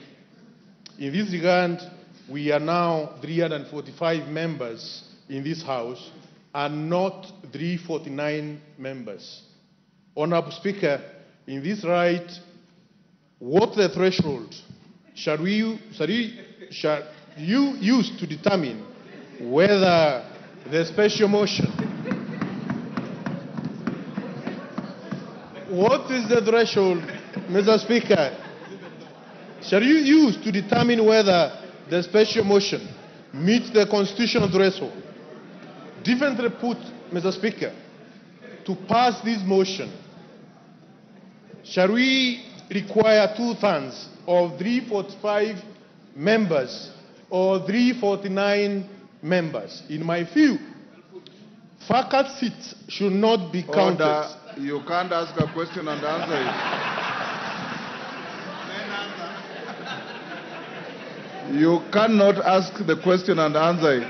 In this regard, we are now 345 members in this House and not 349 members. Honorable Speaker, in this right, what the threshold shall you use to determine whether the special motion, what is the threshold, Mr. Speaker, shall you use to determine whether the special motion meets the constitutional threshold? Differently put, Mr. Speaker, to pass this motion, shall we require 2/3 of 345 members or 349 members? In my view, vacant seats should not be counted. Order. You can't ask a question and answer it. You cannot ask the question and answer it.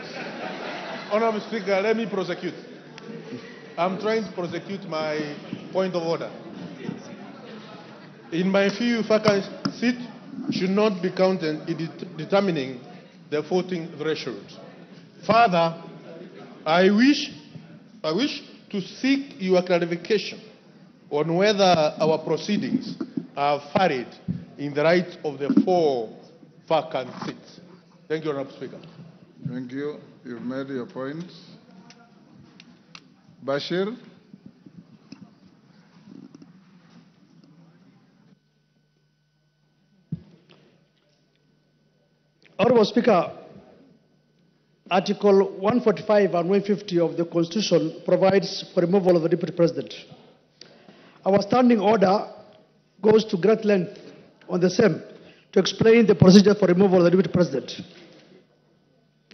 Honorable Speaker, let me prosecute. I'm trying to prosecute my point of order. In my view, vacant seat should not be counted in determining the voting threshold. Further, I wish to seek your clarification on whether our proceedings are varied in the right of the 4 vacant seats. Thank you, Honorable Speaker. Thank you. You've made your points. Bashir? Honorable Speaker, Article 145 and 150 of the Constitution provides for removal of the Deputy President. Our standing order goes to great length on the same to explain the procedure for removal of the Deputy President,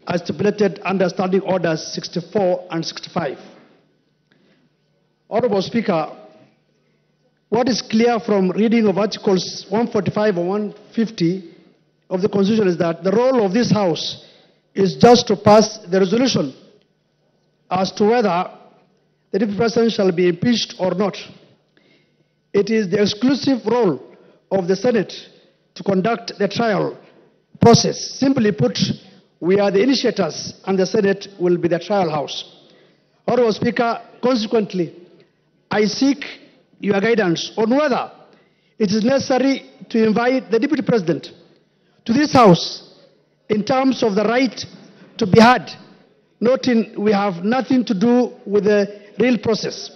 as stipulated under Standing Orders 64 and 65. Honorable Speaker, what is clear from reading of Articles 145 and 150 of the Constitution is that the role of this House is just to pass the resolution as to whether the Deputy President shall be impeached or not. It is the exclusive role of the Senate to conduct the trial process. Simply put, we are the initiators and the Senate will be the trial house. Honorable Speaker, consequently, I seek your guidance on whether it is necessary to invite the Deputy President to this House in terms of the right to be heard, noting we have nothing to do with the real process.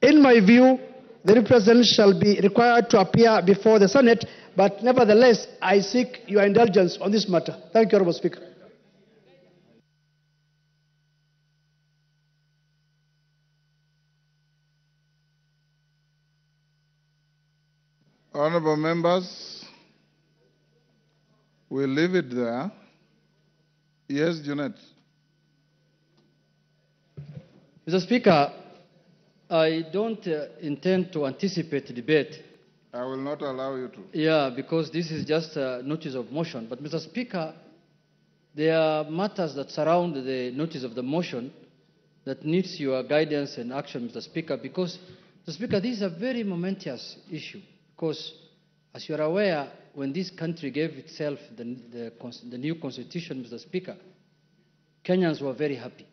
In my view, the Deputy President shall be required to appear before the Senate, but nevertheless, I seek your indulgence on this matter. Thank you, Honorable Speaker. Honorable members, we'll leave it there. Yes, Junet. Mr. Speaker, I don't intend to anticipate the debate. I will not allow you to. Yeah, because this is just a notice of motion. But, Mr. Speaker, there are matters that surround the notice of the motion that needs your guidance and action, Mr. Speaker, because, Mr. Speaker, this is a very momentous issue. Because, as you are aware, when this country gave itself the new constitution, Mr. Speaker, Kenyans were very happy.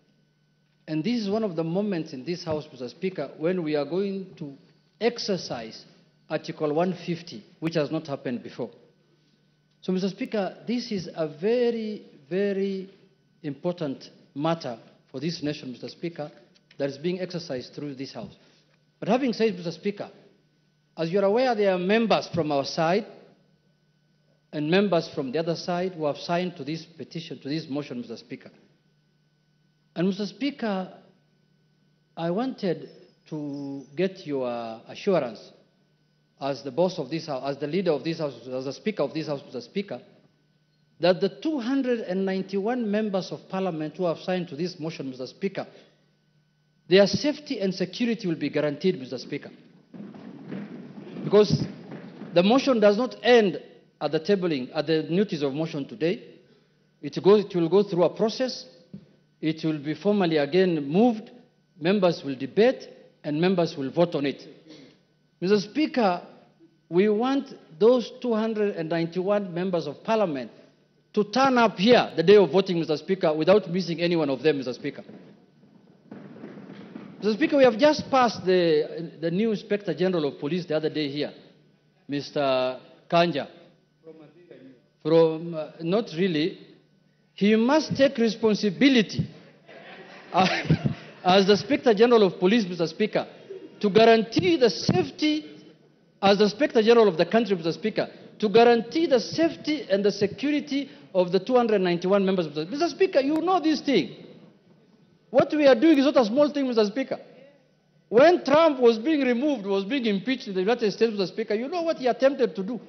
And this is one of the moments in this House, Mr. Speaker, when we are going to exercise Article 150, which has not happened before. So, Mr. Speaker, this is a very, very important matter for this nation, Mr. Speaker, that is being exercised through this House. But having said, Mr. Speaker, as you're aware, there are members from our side and members from the other side who have signed to this petition, to this motion, Mr. Speaker. And Mr. Speaker, I wanted to get your assurance as the boss of this House, as the leader of this House, as the Speaker of this House, Mr. Speaker, that the 291 members of Parliament who have signed to this motion, Mr. Speaker, their safety and security will be guaranteed, Mr. Speaker. Because the motion does not end at the tabling, at the notice of motion today. It will go through a process. It will be formally again moved. Members will debate and members will vote on it. Mr. Speaker, we want those 291 members of Parliament to turn up here the day of voting, Mr. Speaker, without missing any one of them, Mr. Speaker. Mr. Speaker, we have just passed the new Inspector General of Police the other day here, Mr. Kanja. Not really. He must take responsibility as the Inspector General of Police, Mr. Speaker, to guarantee the safety, as the Inspector General of the country, Mr. Speaker, to guarantee the safety and the security of the 291 members. Mr. Speaker, you know this thing. What we are doing is not a small thing, Mr. Speaker. When Trump was being removed, was being impeached in the United States, Mr. Speaker, you know what he attempted to do.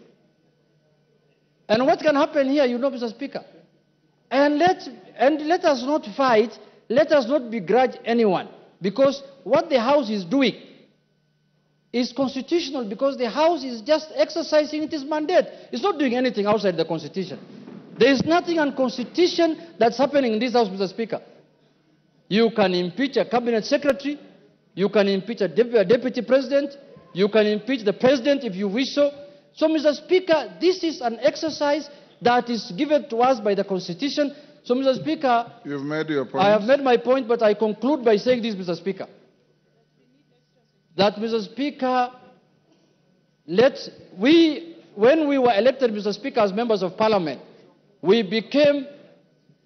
And what can happen here, you know, Mr. Speaker. And let us not fight, let us not begrudge anyone, because what the House is doing is constitutional, because the House is just exercising its mandate. It's not doing anything outside the Constitution. There is nothing unconstitutional that's happening in this House, Mr. Speaker. You can impeach a cabinet secretary, you can impeach a deputy president, you can impeach the president if you wish so. So, Mr. Speaker, this is an exercise that is given to us by the Constitution. So, Mr. Speaker, you've made your point. I have made my point, but I conclude by saying this, Mr. Speaker. That, Mr. Speaker, when we were elected, Mr. Speaker, as members of Parliament, we became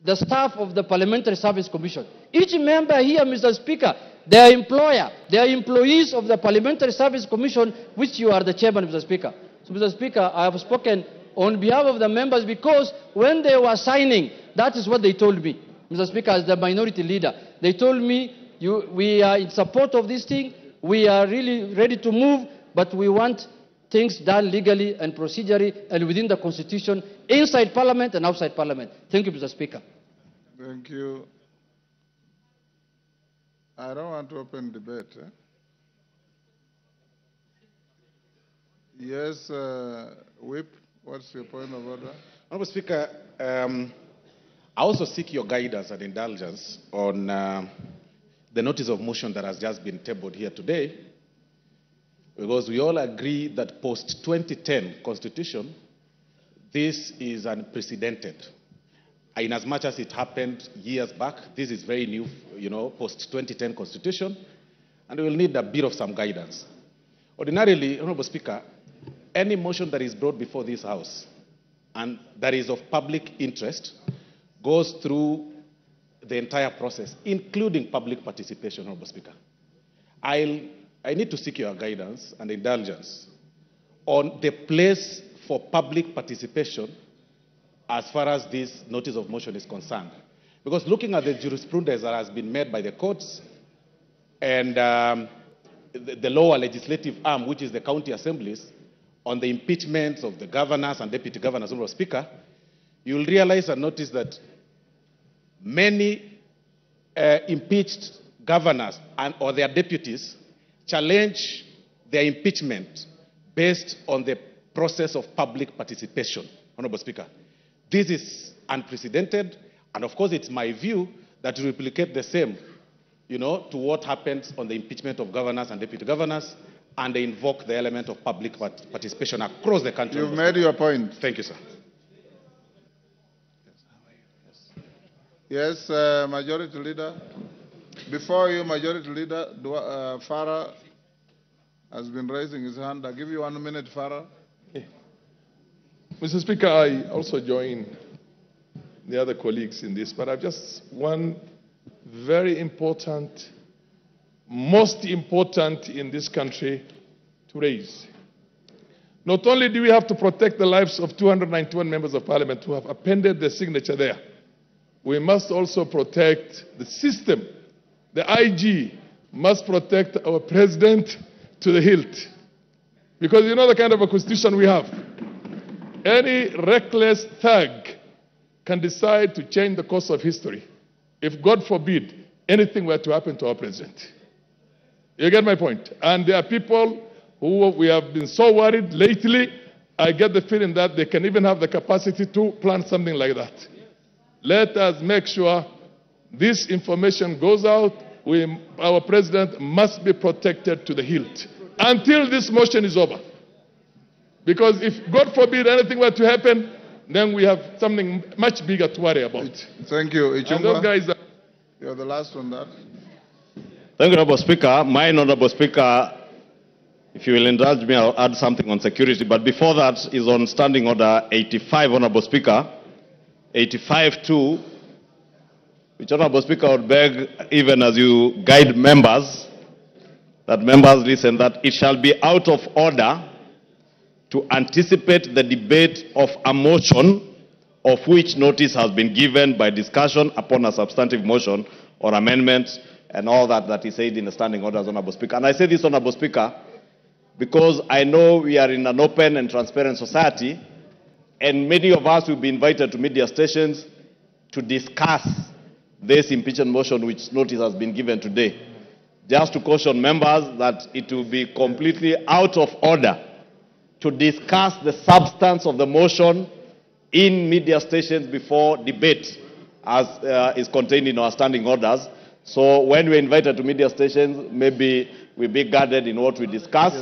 the staff of the Parliamentary Service Commission. Each member here, Mr. Speaker, their employer, they are employees of the Parliamentary Service Commission, which you are the chairman, Mr. Speaker. So, Mr. Speaker, I have spoken on behalf of the members because when they were signing, that is what they told me. Mr. Speaker, as the minority leader, they told me, we are in support of this thing, we are really ready to move, but we want things done legally and procedurally and within the Constitution, inside Parliament and outside Parliament. Thank you, Mr. Speaker. Thank you. I don't want to open debate. Yes, Whip, what's your point of order? Honourable Speaker, I also seek your guidance and indulgence on the notice of motion that has just been tabled here today, because we all agree that post-2010 Constitution, this is unprecedented. In as much as it happened years back, this is very new, post-2010 Constitution, and we will need a bit of some guidance. Ordinarily, Honourable Speaker, any motion that is brought before this House and that is of public interest goes through the entire process, including public participation, Honourable Speaker. I need to seek your guidance and indulgence on the place for public participation as far as this notice of motion is concerned. Because looking at the jurisprudence that has been made by the courts and the lower legislative arm, which is the county assemblies, on the impeachments of the governors and deputy governors, Honourable Speaker, you will realize and notice that many impeached governors or their deputies challenge their impeachment based on the process of public participation, Honourable Speaker. This is unprecedented, and of course it's my view that to replicate the same, to what happens on the impeachment of governors and deputy governors, and they invoke the element of public participation across the country. You've made your point. Thank you, sir. Yes, Majority Leader. Before you, Majority Leader, Farah has been raising his hand. I'll give you 1 minute, Farah. Mr. Speaker, I also join the other colleagues in this, but I've just one very important most important in this country to raise. Not only do we have to protect the lives of 291 members of parliament who have appended their signature there, we must also protect the system. The IG must protect our president to the hilt. Because you know the kind of a constitution we have. Any reckless thug can decide to change the course of history if, God forbid, anything were to happen to our president. You get my point? And there are people who we have been so worried lately, I get the feeling that they can even have the capacity to plan something like that. Let us make sure this information goes out. Our president must be protected to the hilt until this motion is over. Because if, God forbid, anything were to happen, then we have something much bigger to worry about. Thank you. And those guys are... You're the last on that. Thank you, Honorable Speaker. My Honorable Speaker, if you will indulge me, I'll add something on security. But before that is on Standing Order 85, Honorable Speaker. 85-2, which, Honorable Speaker, would beg, even as you guide members, that members listen, that it shall be out of order to anticipate the debate of a motion of which notice has been given by discussion upon a substantive motion or amendment and all that is said in the standing orders, Honorable Speaker. And I say this, Honorable Speaker, because I know we are in an open and transparent society, and many of us will be invited to media stations to discuss this impeachment motion which notice has been given today. Just to caution members that it will be completely out of order to discuss the substance of the motion in media stations before debate, as is contained in our standing orders. So when we're invited to media stations, maybe we be guarded in what we discuss,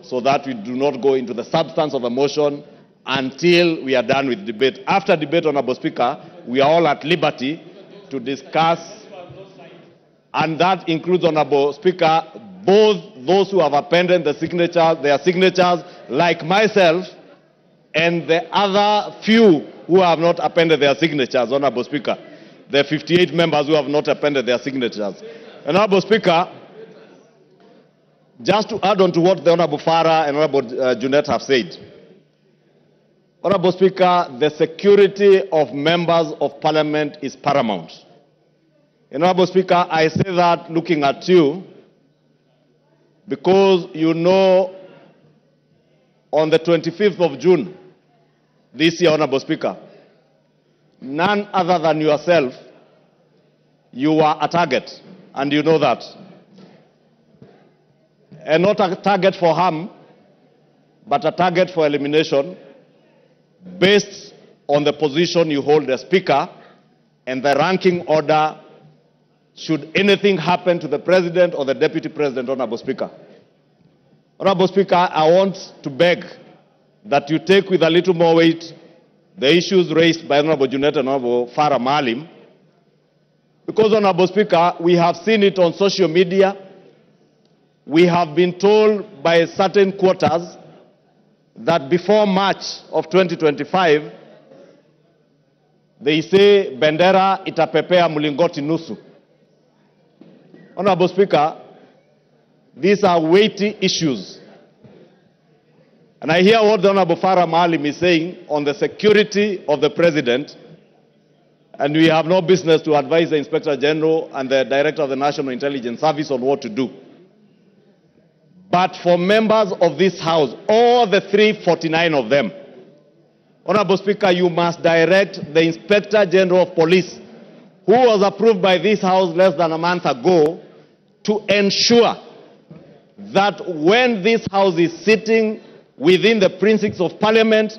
so that we do not go into the substance of the motion until we are done with debate. After debate, Honorable Speaker, we are all at liberty to discuss, and that includes, Honorable Speaker, both those who have appended their signatures, like myself, and the other few who have not appended their signatures, Honorable Speaker. The 58 members who have not appended their signatures. Honorable Speaker, just to add on to what the Honorable Farah and Honorable Junet have said. Honorable Speaker, the security of members of Parliament is paramount. Honorable Speaker, I say that looking at you, because you know on the 25th of June this year, Honorable Speaker, none other than yourself, you were a target, and you know that. And not a target for harm, but a target for elimination based on the position you hold as Speaker and the ranking order should anything happen to the President or the Deputy President, Honorable Speaker. Honorable Speaker, I want to beg that you take with a little more weight the issues raised by Honorable Junet and Honorable Farah Maalim, because, Honorable Speaker, we have seen it on social media. We have been told by certain quarters that before March of 2025, they say bendera itapepea mlingoti nusu. Honorable Speaker, these are weighty issues. And I hear what the Honorable Farah Maalim is saying on the security of the President, and we have no business to advise the Inspector General and the Director of the National Intelligence Service on what to do. But for members of this House, all the 349 of them, Honorable Speaker, you must direct the Inspector General of Police, who was approved by this House less than a month ago, to ensure that when this House is sitting within the precincts of Parliament,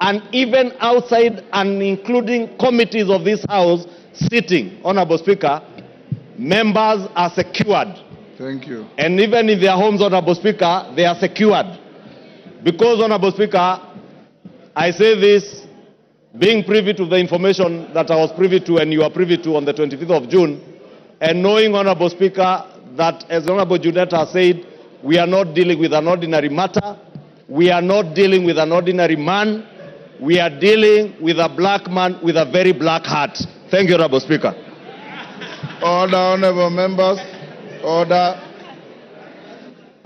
and even outside and including committees of this House sitting, Honorable Speaker, members are secured. Thank you. And even in their homes, Honorable Speaker, they are secured. Because, Honorable Speaker, I say this being privy to the information that I was privy to and you are privy to on the 25th of June, and knowing, Honorable Speaker, that as Honorable Junet has said, we are not dealing with an ordinary matter, we are not dealing with an ordinary man, we are dealing with a black man with a very black heart. Thank you, Honorable Speaker. Order, honorable members. Order.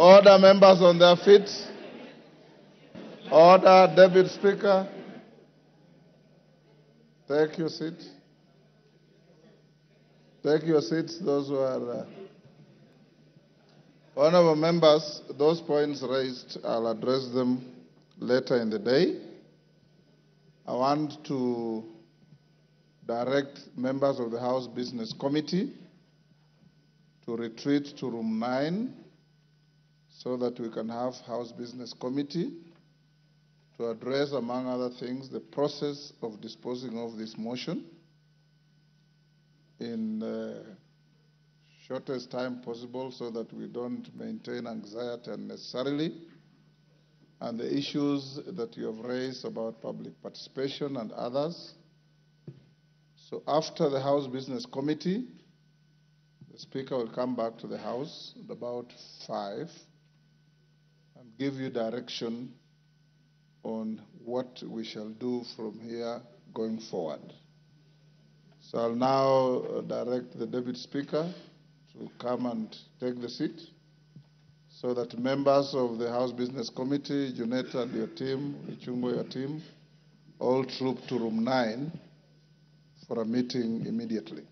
Order, members on their feet. Order, Deputy Speaker. Take your seat. Take your seats, those who are... Honorable members, those points raised, I'll address them later in the day. I want to direct members of the House Business Committee to retreat to room 9 so that we can have House Business Committee to address, among other things, the process of disposing of this motion in shortest time possible so that we don't maintain anxiety unnecessarily, and the issues that you have raised about public participation and others. So after the House Business Committee, the Speaker will come back to the House at about 5 and give you direction on what we shall do from here going forward. So I'll now direct the Deputy Speaker to come and take the seat so that members of the House Business Committee, Juneta and your team, Ichungo, your team, all troop to room 9 for a meeting immediately.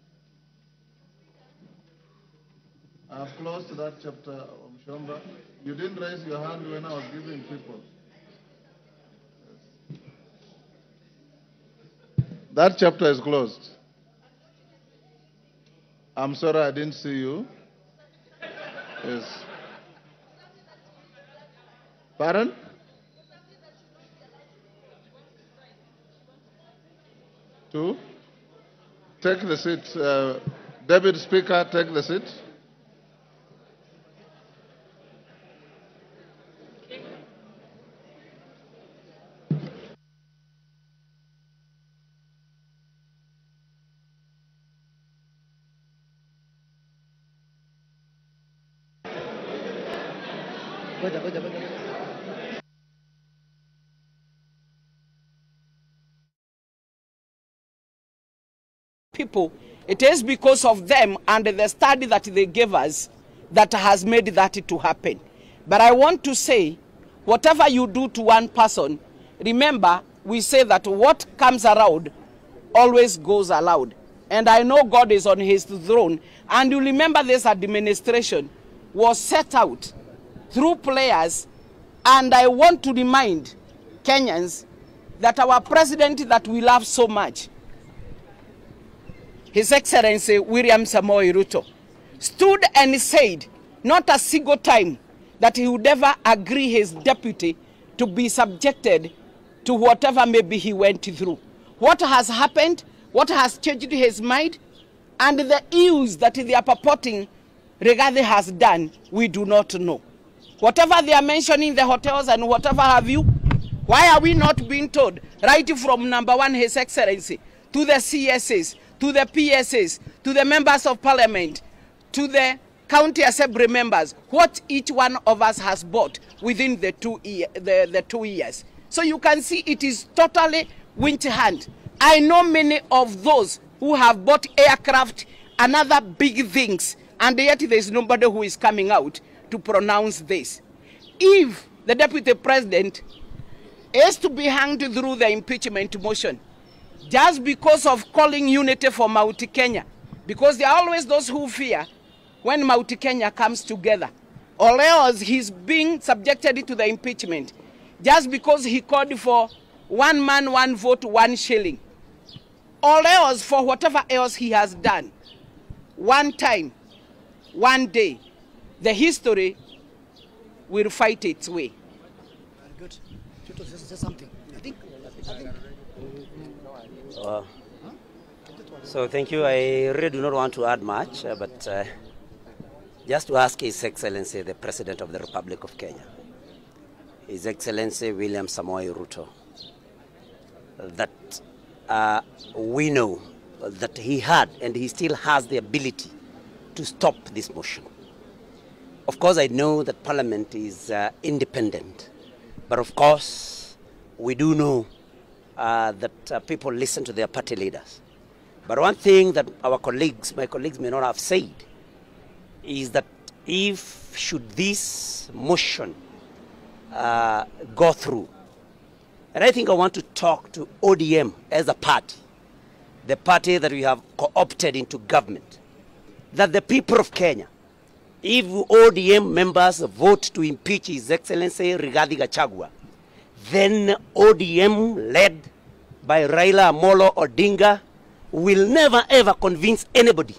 I've closed that chapter of Shomba. You didn't raise your hand when I was giving people. That chapter is closed. I'm sorry I didn't see you. Yes. Pardon? Two? Take the seat. Deputy Speaker, take the seat. People, it is because of them and the study that they gave us that has made that to happen. But I want to say, whatever you do to one person, remember, we say that what comes around always goes aloud. And I know God is on his throne. And you remember this administration was set out through players. And I want to remind Kenyans that our president that we love so much, His Excellency William Samoei Ruto, stood and said not a single time that he would ever agree his deputy to be subjected to whatever maybe he went through. What has happened? What has changed his mind? And the ills that they are purporting Rigathi has done, we do not know. Whatever they are mentioning, the hotels and whatever have you, why are we not being told, right from number one, His Excellency, to the CSs, to the PSs, to the members of parliament, to the county assembly members, what each one of us has bought within the 2 years. So you can see it is totally winch hand. I know many of those who have bought aircraft and other big things, and yet there is nobody who is coming out to pronounce this. If the deputy president is to be hanged through the impeachment motion, just because of calling unity for Mount Kenya, because there are always those who fear when Mount Kenya comes together, or else he's being subjected to the impeachment, just because he called for 1 man, 1 vote, 1 shilling, or else for whatever else he has done. One time, one day, the history will fight its way. Good. Say something. I think. So thank you. I really do not want to add much, but just to ask His Excellency, the President of the Republic of Kenya, His Excellency William Samoei Ruto, that we know that he had and he still has the ability to stop this motion. Of course, I know that Parliament is independent, but of course, we do know that people listen to their party leaders. But one thing that my colleagues may not have said is that if should this motion go through. And I think I want to talk to ODM as a party, the party that we have co-opted into government, that the people of Kenya, if ODM members vote to impeach His Excellency Rigathi Gachagua, then ODM led by Raila Amolo Odinga will never ever convince anybody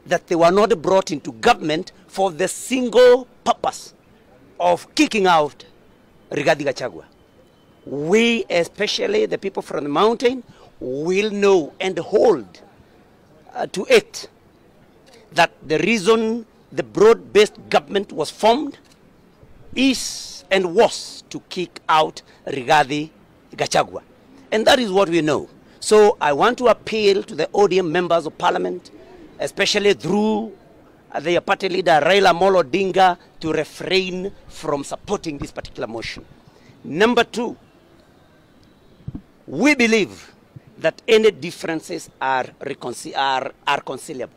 that they were not brought into government for the single purpose of kicking out Rigathi Gachagua. We, especially the people from the mountain, will know and hold to it that the reason the broad-based government was formed is and was to kick out Rigathi Gachagua. And that is what we know. So I want to appeal to the ODM members of parliament, especially through their party leader Raila Amolo Odinga, to refrain from supporting this particular motion. Number two, we believe that any differences are conciliable.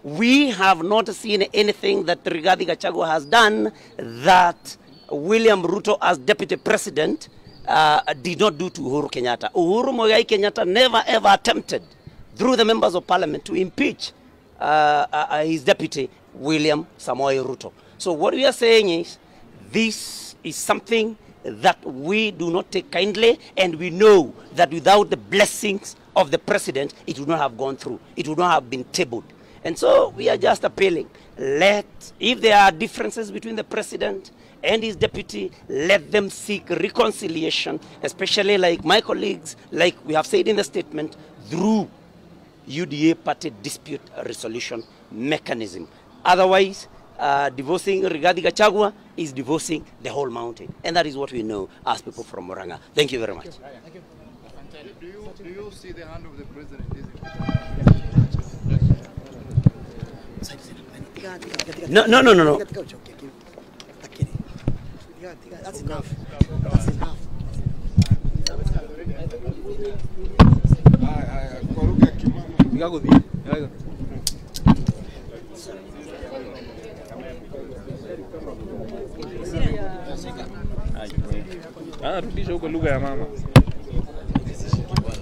We have not seen anything that Rigathi Gachagua has done that William Ruto, as deputy president, did not do to Uhuru Kenyatta. Uhuru Muigai Kenyatta never ever attempted, through the members of parliament, to impeach his deputy, William Samoei Ruto. So what we are saying is, this is something that we do not take kindly, and we know that without the blessings of the president, it would not have gone through. It would not have been tabled. And so we are just appealing, if there are differences between the president and his deputy, let them seek reconciliation, especially like my colleagues, like we have said in the statement, through UDA party dispute resolution mechanism. Otherwise, divorcing Rigathi Gachagua is divorcing the whole mountain. And that is what we know as people from Murang'a. Thank you very much. Thank you. Do you see the hand of the president? No. That's enough. That's enough. Rudisha huko lugha ya mama.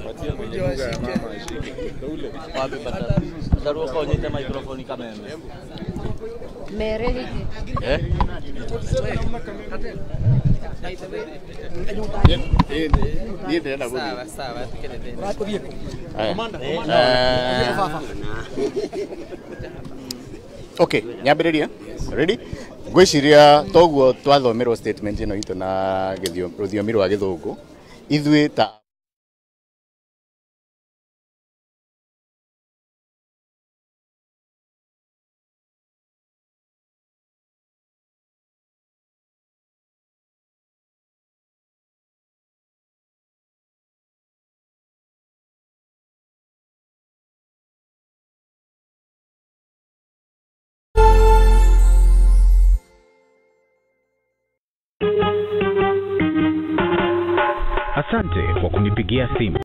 Patia mwenye lugha ya mama ashike. Ndio wapi bata. Daruka onyesha microphone kama mimi. Mere hiki. Sawa. Okay, nyambiriria. Ready? Gwiciria toguo twathomerwo statement ino itu na rũthiomi rwa Gĩthũngũ. Ithuĩ ta Asante kwa kunipigia simu.